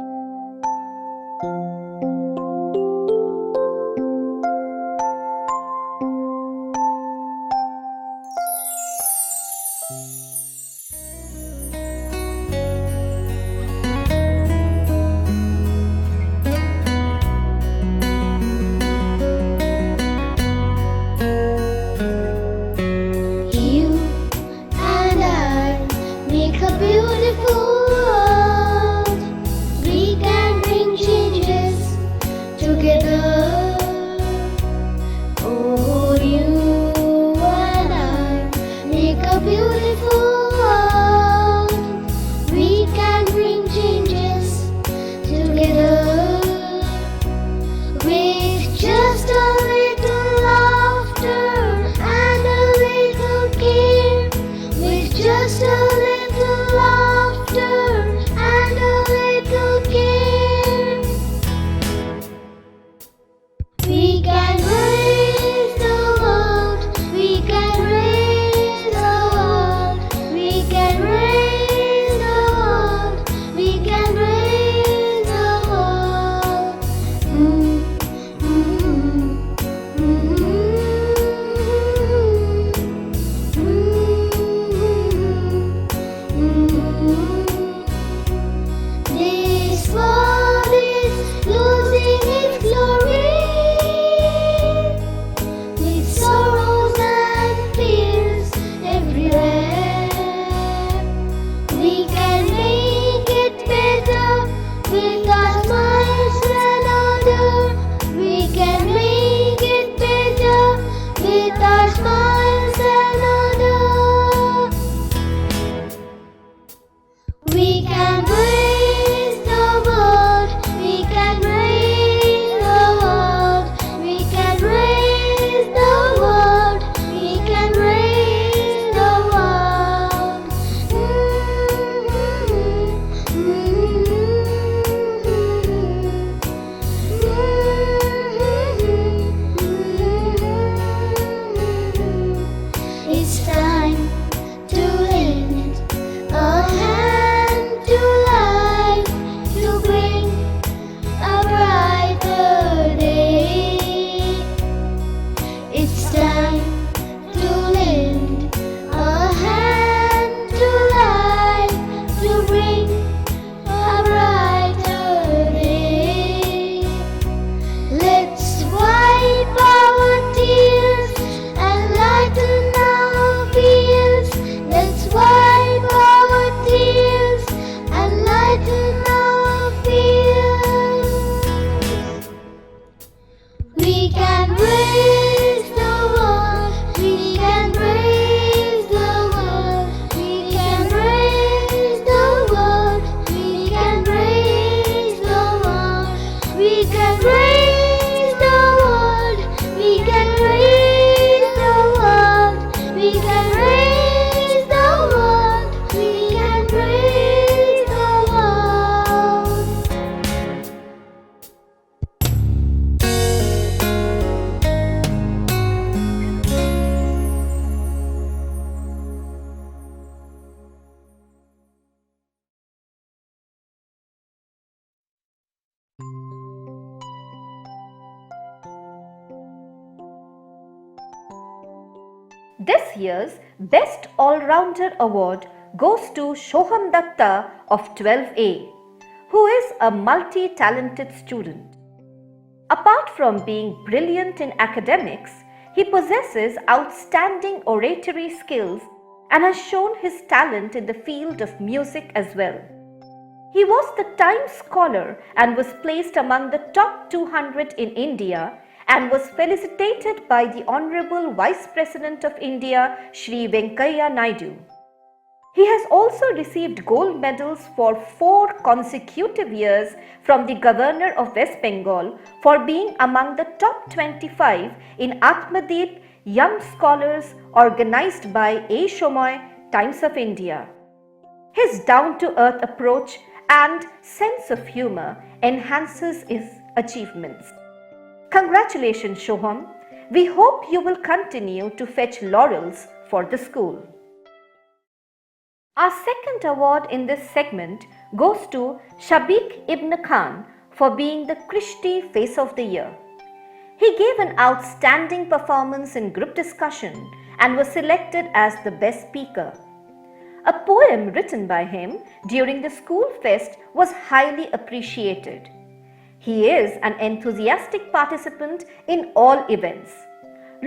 This year's Best All-Rounder Award goes to Shoham Datta of 12A, who is a multi-talented student. Apart from being brilliant in academics, he possesses outstanding oratory skills and has shown his talent in the field of music as well. He was the Times Scholar and was placed among the top 200 in India and was felicitated by the Honorable Vice President of India, Shri Venkaiah Naidu. He has also received gold medals for 4 consecutive years from the Governor of West Bengal for being among the top 25 in Atmadeep Young Scholars organized by A. Shomoy, Times of India. His down-to-earth approach and sense of humor enhances his achievements. Congratulations, Shoham. We hope you will continue to fetch laurels for the school. Our second award in this segment goes to Shabiq Ibn Khan for being the Krishti Face of the Year. He gave an outstanding performance in group discussion and was selected as the best speaker. A poem written by him during the school fest was highly appreciated. He is an enthusiastic participant in all events.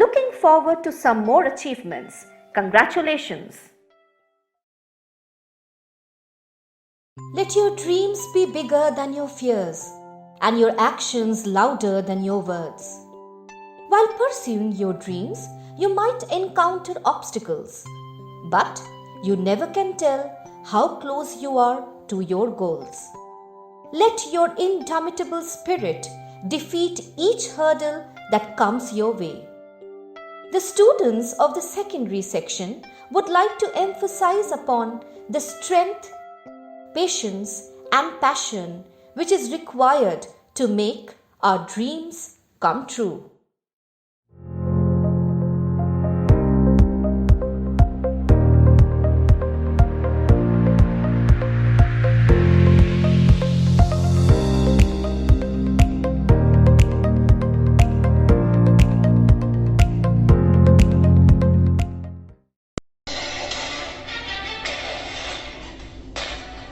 Looking forward to some more achievements. Congratulations. Let your dreams be bigger than your fears and your actions louder than your words. While pursuing your dreams, you might encounter obstacles, but you never can tell how close you are to your goals. Let your indomitable spirit defeat each hurdle that comes your way. The students of the secondary section would like to emphasize upon the strength, patience, and passion which is required to make our dreams come true.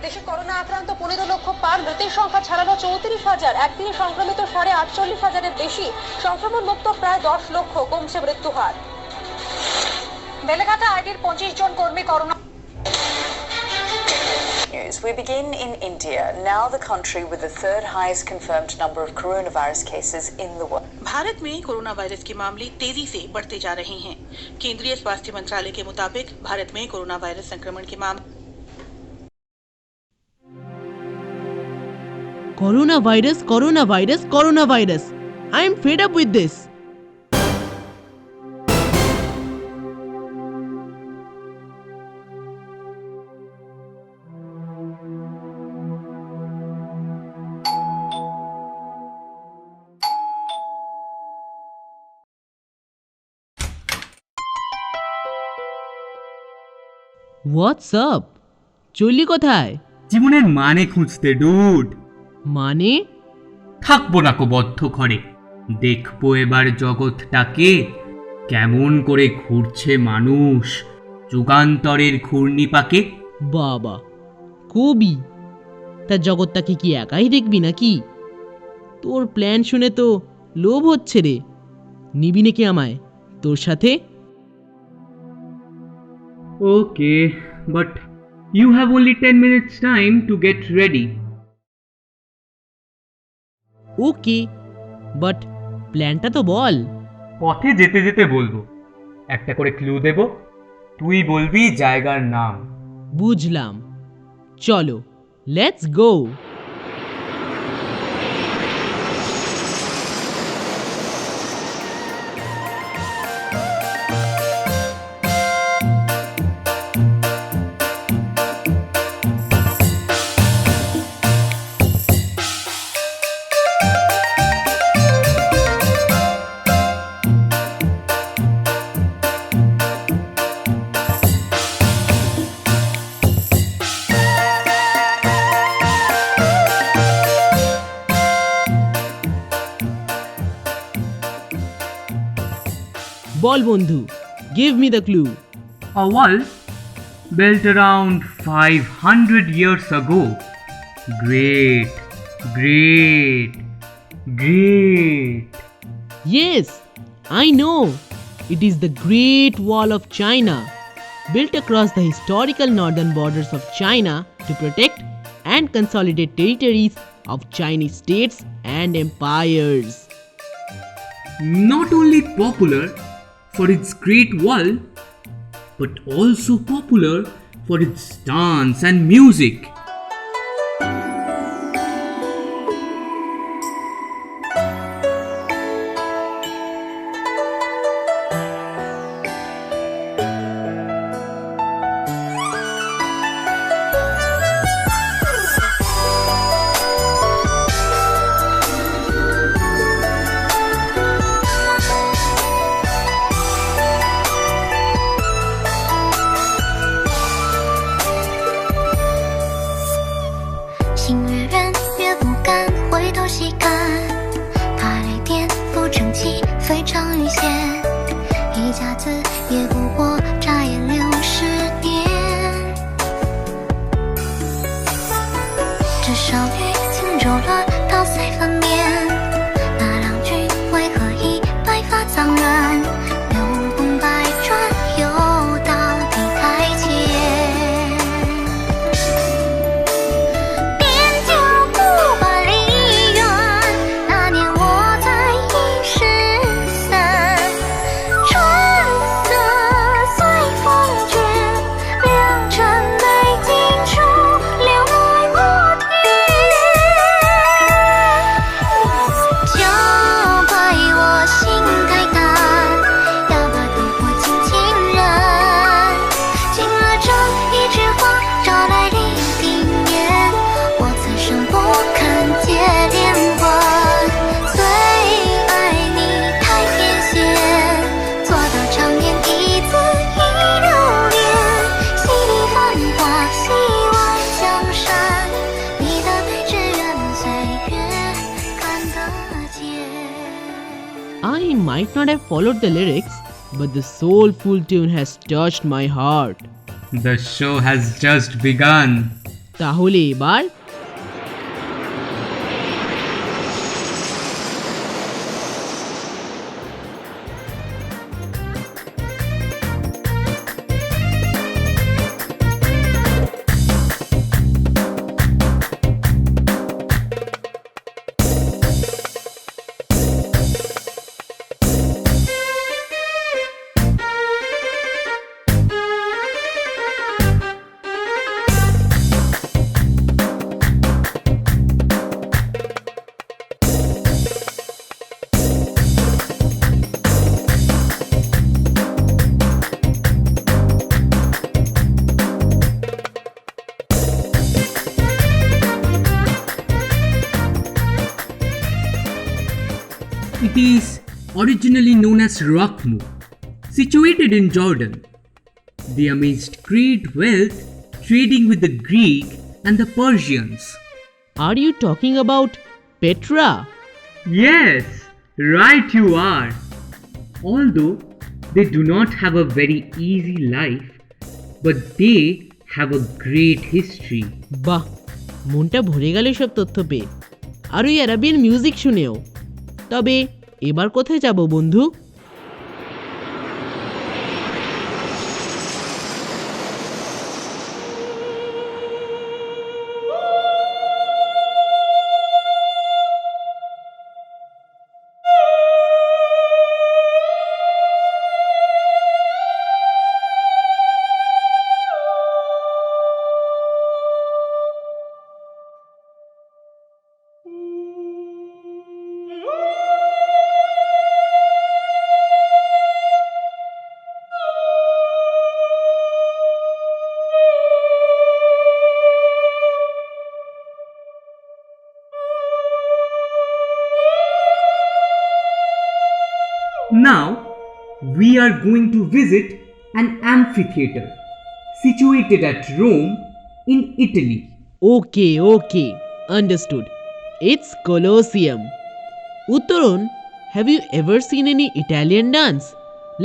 দেশে corona আক্রান্ত 15 লক্ষ পার, মৃতের সংখ্যা ছাড়ালো 34,000, একদিনে সংক্রমিত 48,500-এর বেশি, সংক্রমণ মুক্ত প্রায় 10 লক্ষ, কমছে মৃত্যু হার। বেলেঘাটা আইডির 25 জন কর্মী corona. We begin in India, now the country with the third highest confirmed number of coronavirus cases in the world. Bharat में कोरोना वायरस के मामले तेजी से बढ़ते जा रहे हैं। केंद्रीय स्वास्थ्य मंत्रालय के मुताबिक भारत में कोरोना वायरस संक्रमण के मामले Coronavirus, coronavirus, coronavirus. I am fed up with this. What's up? চললি কোথায়? জীবনের মানে খুঁজতে ডুড। মানে? থাকবো না কো বদ্ধ ঘরে, দেখবো এবার জগৎটাকে কেমন করে ঘুরছে মানুষ যুগান্তরের ঘূর্ণিপাকে। বাবা, কবি! তা জগৎটাকে কি একাই দেখবি নাকি? তোর প্ল্যান শুনে তো লোভ হচ্ছে রে। নিবি নাকি আমায় তোর সাথে? Okay, but you have only 10 minutes time to get ready. Okay, but প্ল্যানটা তো বল। পথে যেতে যেতে বলবো, একটা করে ক্লু দেব, তুই বলবি জায়গার নাম। বুঝলাম, চলো লেটস গো। বল বন্ধু, give me the clue. A wall built around 500 years ago. Great, great, great. Yes, I know. It is the Great Wall of China. built across the historical northern borders of China to protect and consolidate territories of Chinese states and empires. Not only popular for its Great Wall, but also popular for its dance and music. I might not have followed the lyrics, but the soulful tune has touched my heart. The show has just begun. তাহলে এবার It is originally known as Rakhmu, situated in Jordan. They amassed great wealth trading with the Greek and the Persians. Are you talking about Petra? Yes, right you are. Although they do not have a very easy life, but they have a great history. বাহ, মনটা ভরে গেল সব তথ্য পেয়ে। আর ওই Arabian music শুনেও। তবে এবার কোথায় যাব বন্ধু? Now, we are going to visit an amphitheater situated at Rome in Italy. Okay, understood. It's Colosseum. Uttaran, have you ever seen any Italian dance?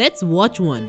Let's watch one.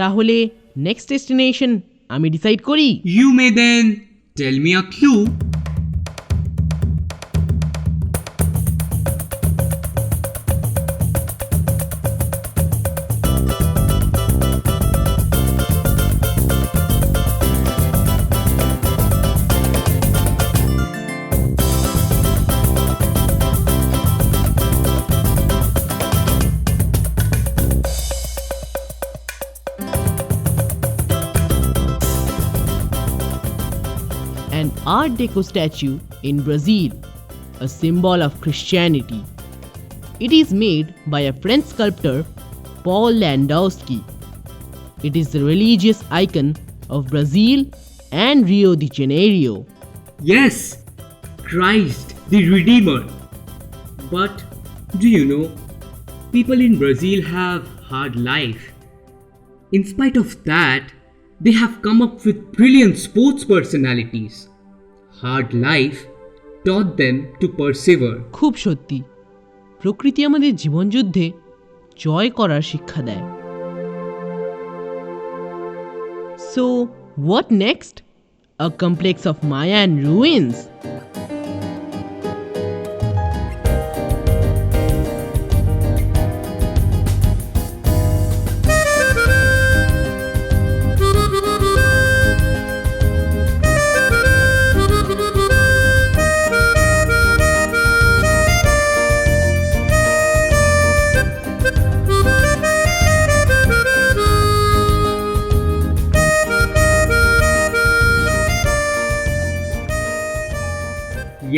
তাহলে নেক্সট ডেস্টিনেশন আমি decide করি। You may then tell me a clue. An Art Deco statue in Brazil, a symbol of Christianity. It is made by a French sculptor, Paul Landowski. It is the religious icon of Brazil and Rio de Janeiro. Yes, Christ the Redeemer. But do you know, people in Brazil have hard life. In spite of that, they have come up with brilliant sports personalities. Hard life taught them to persevere. খুব সত্যি, প্রকৃতি আমাদের জীবনযুদ্ধে জয় করার শিক্ষা দেয়। So, what next? A complex of Mayan ruins.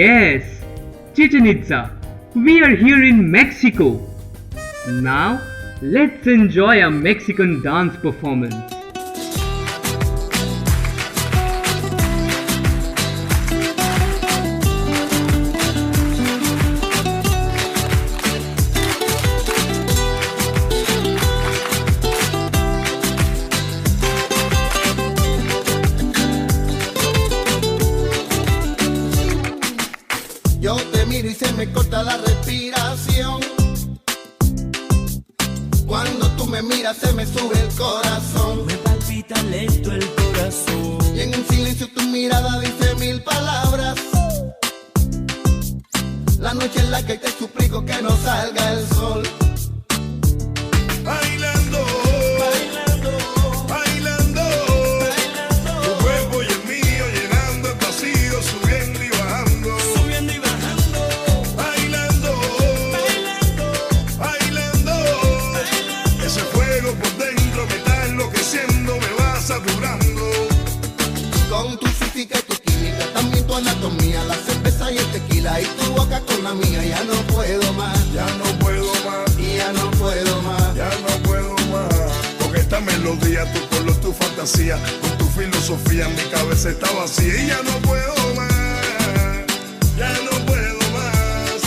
Yes, Chichen Itza. We are here in Mexico. Now, let's enjoy a Mexican dance performance. Yo te miro y se me corta la respiración. Cuando tú me miras se me sube el corazón. Me palpita lento el corazón. Y en un silencio tu mirada dice mil palabras. La noche en la que te suplico que no salga el sol. Bailando, bailando, bailando, bailando. Tu cuerpo y el mío llenando el vacío, subiendo y bajando. Subiendo y bajando. Bailando, bailando, bailando, bailando. Ese fuego por dentro me está enloqueciendo, me va saturando. Con tu física y tu química, también tu anatomía, la cerveza y el tequila y tu boca con la mía, ya no puedo más, ya no puedo más, y ya no puedo más, ya no puedo más. Con esta melodía, tu color, tu fantasía, con tu filosofía, mi cabeza está vacía y ya no puedo más, ya no puedo más.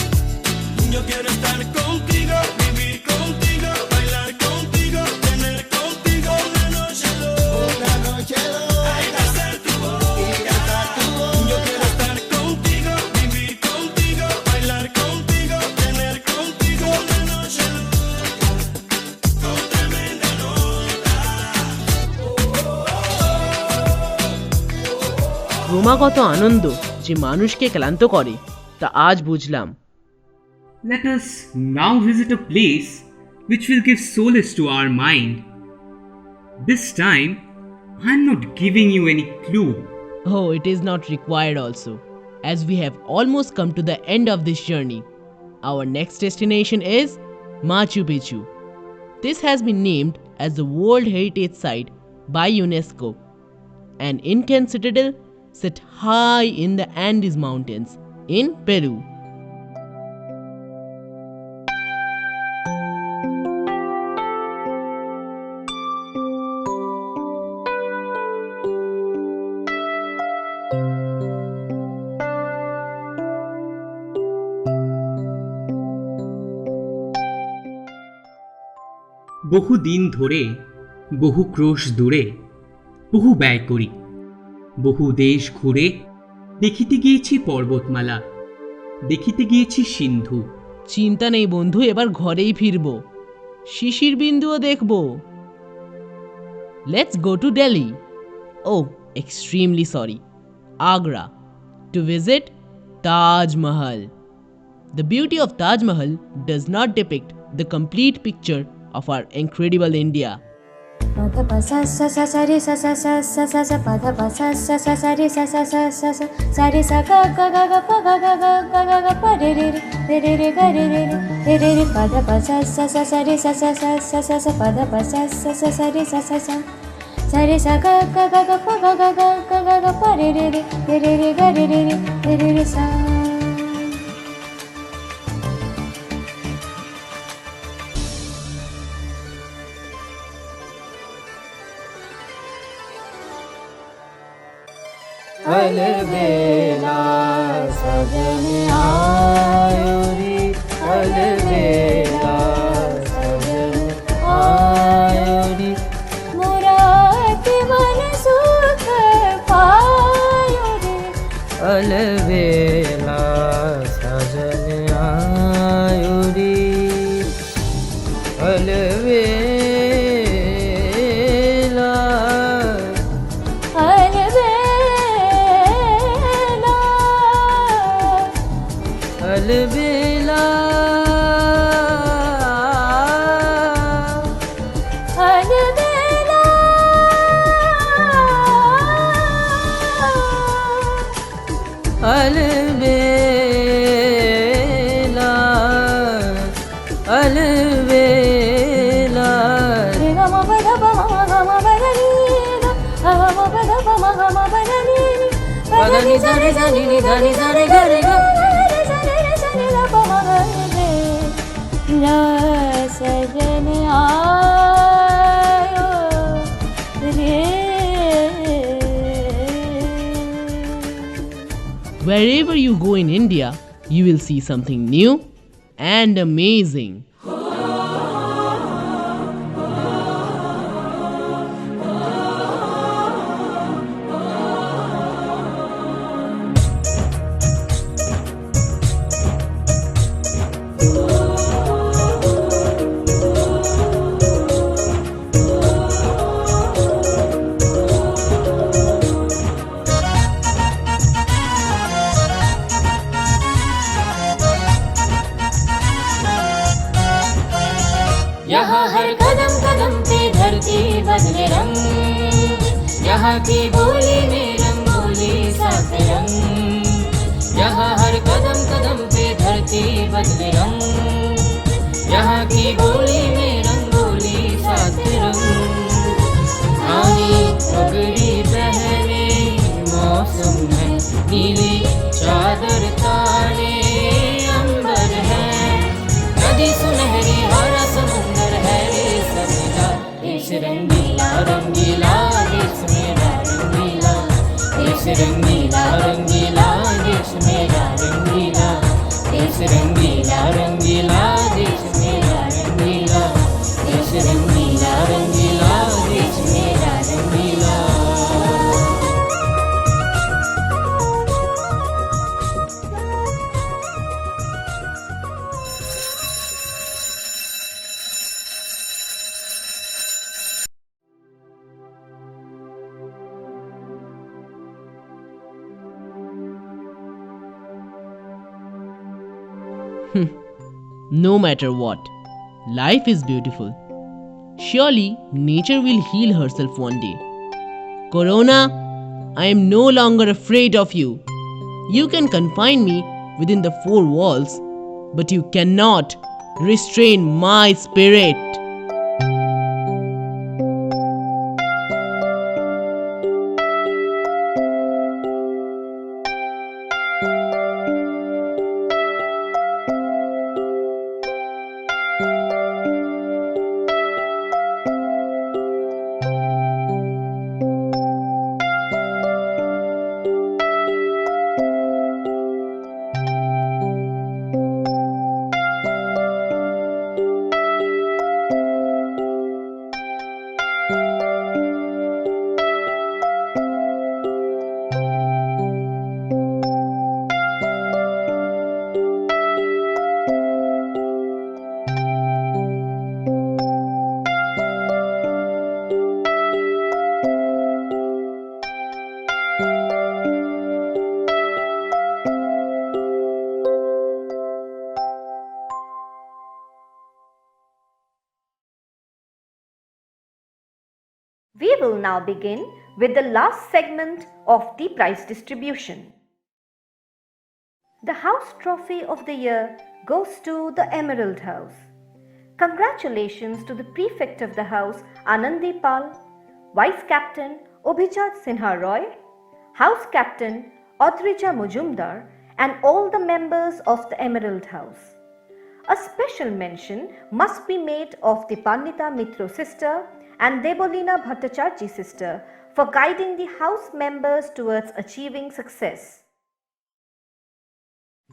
Yo quiero estar contigo, vivir contigo, bailar contigo, tener contigo una noche dos, una noche dos. Ay, besar tu voz y cantar tu voz. Yo quiero estar contigo, vivir contigo, bailar contigo, tener contigo una noche dos, con tremenda nota. ক্রমাগত আনন্দ যে মানুষকে ক্লান্ত করে তা আজ বুঝলাম। Let us now visit a place which will give solace to our mind. This time, I'm not giving you any clue. Oh, it is not required also, as we have almost come to the end of this journey. Our next destination is Machu Picchu. This has been named as the World Heritage Site by UNESCO. An Incan citadel set high in the Andes Mountains in Peru. বহু দিন ধরে, বহু ক্রোশ দূরে, বহু ব্যয় করি, বহু দেশ ঘুরে, দেখিতে গিয়েছি পর্বতমালা, দেখিতে গিয়েছি সিন্ধু। চিন্তা নেই বন্ধু, এবার ঘরেই ফিরবো, শিশির বিন্দুও দেখবো। Let's go to Delhi. Oh, extremely sorry. Agra. To visit Taj Mahal. The beauty of Taj Mahal does not depict the complete picture of our incredible India. अलबेला सजन आयो रे, अलबेला सजन आयो रे, मुराद मन सुख पायो रे, अलबेला सजन आयो रे, अलबेला अलबेला अलबेला अलबेला अलबेला रे ग म प ध प म ग म प ध नि ध ग म प ध प म ग म प ध नि प ध नि सा रे सा नि नि ध नि सा रे ग रे ग सजन आयो रे। Wherever you go in India, you will see something new and amazing. यहाँ हर कदम कदम पे धरती बदले रंग, यहाँ की बोली में रंगोली साथ रंग, यहाँ हर कदम कदम पे धरती बदले रंग, यहाँ की बोली में रंगोली साथ रंग, रानी पगड़ी पहने मौसम है नीली चादर ताने अंबर है, नदी सुनहरी हरा समुंदर है रे सजला, देश रंगीला रंगीला देश मेरा रंगीला, देश रंगीला रंगीला देश मेरा रंगीला, देश रंगीला रंगीला देश मेरा रंगीला, देश रंगीला रंगीला देश मेरा रंगीला। No matter what, life is beautiful. Surely nature will heal herself one day. Corona, I am no longer afraid of you. You can confine me within the four walls, but you cannot restrain my spirit. We will now begin with the last segment of the prize distribution. The House Trophy of the Year goes to the Emerald House. Congratulations to the Prefect of the House, Anandi Pal, Vice Captain, Obhijat Sinha Roy, House Captain, Audrija Mujumdar, and all the members of the Emerald House. A special mention must be made of the Pandita Mitro sister and Debolina Bhattacharjee sister for guiding the house members towards achieving success.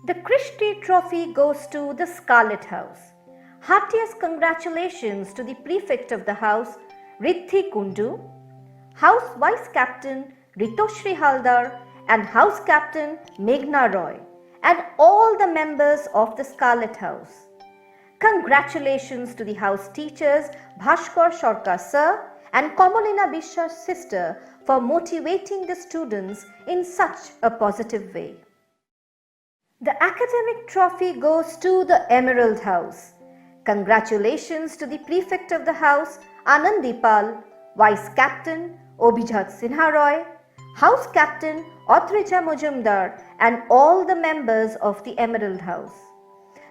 The Christie Trophy goes to the Scarlet House. Heartiest congratulations to the Prefect of the House, Riddhi Kundu, House Vice Captain, Ritoshri Haldar, and House Captain, Meghna Roy, and all the members of the Scarlet House. Congratulations to the house teachers, Bhaskar Shorka Sir and Komalina Bishwa's sister for motivating the students in such a positive way. The academic trophy goes to the Emerald House. Congratulations to the Prefect of the House, Anandi Pal, Vice Captain, Obhijat Sinha Roy, House Captain, Audrija Mujumdar, and all the members of the Emerald House.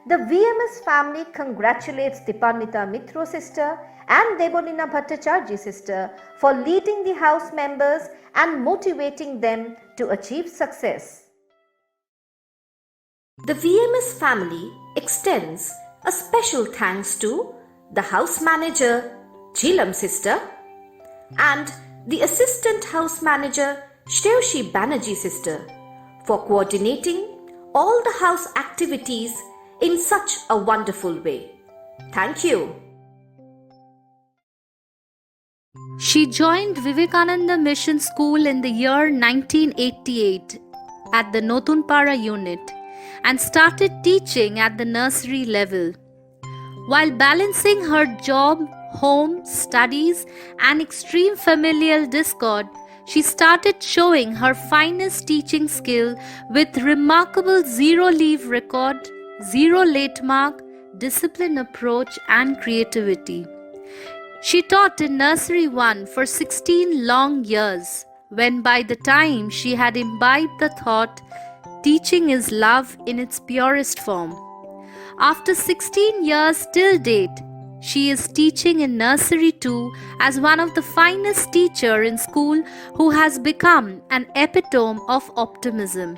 The VMS family congratulates the Pandita Mitro sister and Debolina Bhattacharjee sister for leading the house members and motivating them to achieve success. The VMS family extends a special thanks to the house manager, Jhilam sister, and the assistant house manager, Shreushi Banerjee sister, for coordinating all the house activities in such a wonderful way. Thank you. She joined Vivekananda Mission School in the year 1988 at the Notunpara unit and started teaching at the nursery level. While balancing her job, home, studies, and extreme familial discord, she started showing her finest teaching skill with remarkable zero-leave record, zero late mark, disciplined approach, and creativity. She taught in Nursery 1 for 16 long years, when by the time she had imbibed the thought, teaching is love in its purest form. After 16 years till date, she is teaching in Nursery 2 as one of the finest teachers in school who has become an epitome of optimism.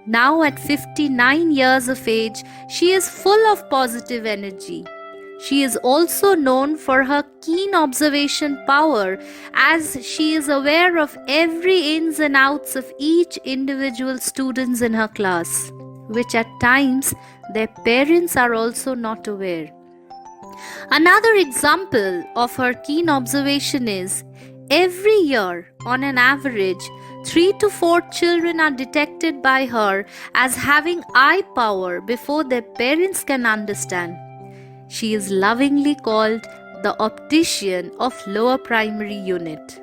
Now at 59 years of age, she is full of positive energy. She is also known for her keen observation power, as she is aware of every ins and outs of each individual students in her class, which at times their parents are also not aware. Another example of her keen observation is, every year, on an average, 3 to 4 children are detected by her as having eye power before their parents can understand. She is lovingly called the optician of lower primary unit.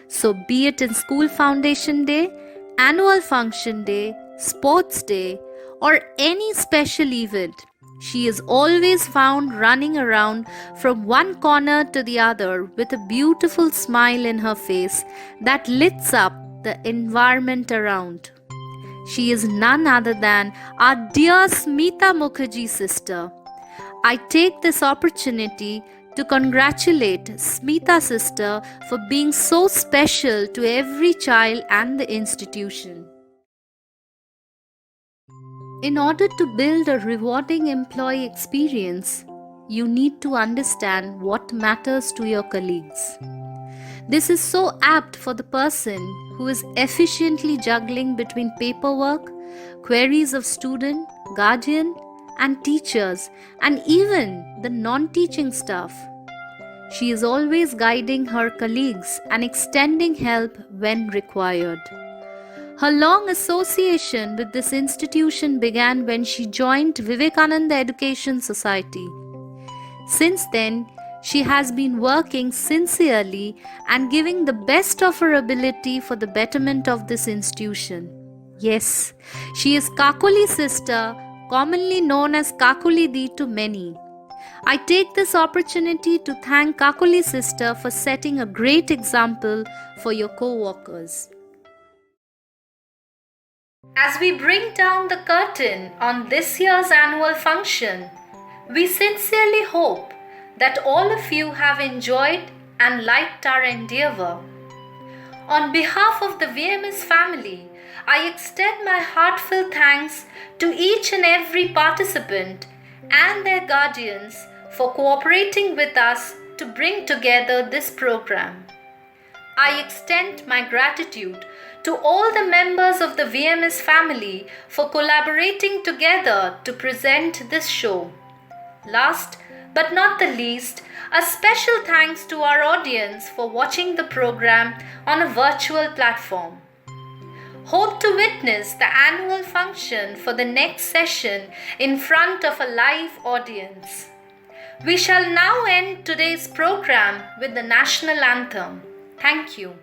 So be it in School Foundation Day, Annual Function Day, Sports Day, or any special event, she is always found running around from one corner to the other with a beautiful smile in her face that lights up the environment around. She is none other than our dear Smita Mukherjee sister. I take this opportunity to congratulate Smita sister for being so special to every child and the institution. In order to build a rewarding employee experience, you need to understand what matters to your colleagues. This is so apt for the person who is efficiently juggling between paperwork, queries of student, guardian, and teachers, and even the non-teaching staff. She is always guiding her colleagues and extending help when required. Her long association with this institution began when she joined Vivekananda Education Society. Since then, she has been working sincerely and giving the best of her ability for the betterment of this institution. Yes, she is Kakuli's sister, commonly known as Kakuli Di to many. I take this opportunity to thank Kakuli sister for setting a great example for your co-workers. As we bring down the curtain on this year's annual function, we sincerely hope that all of you have enjoyed and liked our endeavor. On behalf of the VMS family, I extend my heartfelt thanks to each and every participant and their guardians for cooperating with us to bring together this program. I extend my gratitude to all the members of the VMS family for collaborating together to present this show. Last but not the least, a special thanks to our audience for watching the program on a virtual platform. Hope to witness the annual function for the next session in front of a live audience. We shall now end today's program with the national anthem. Thank you.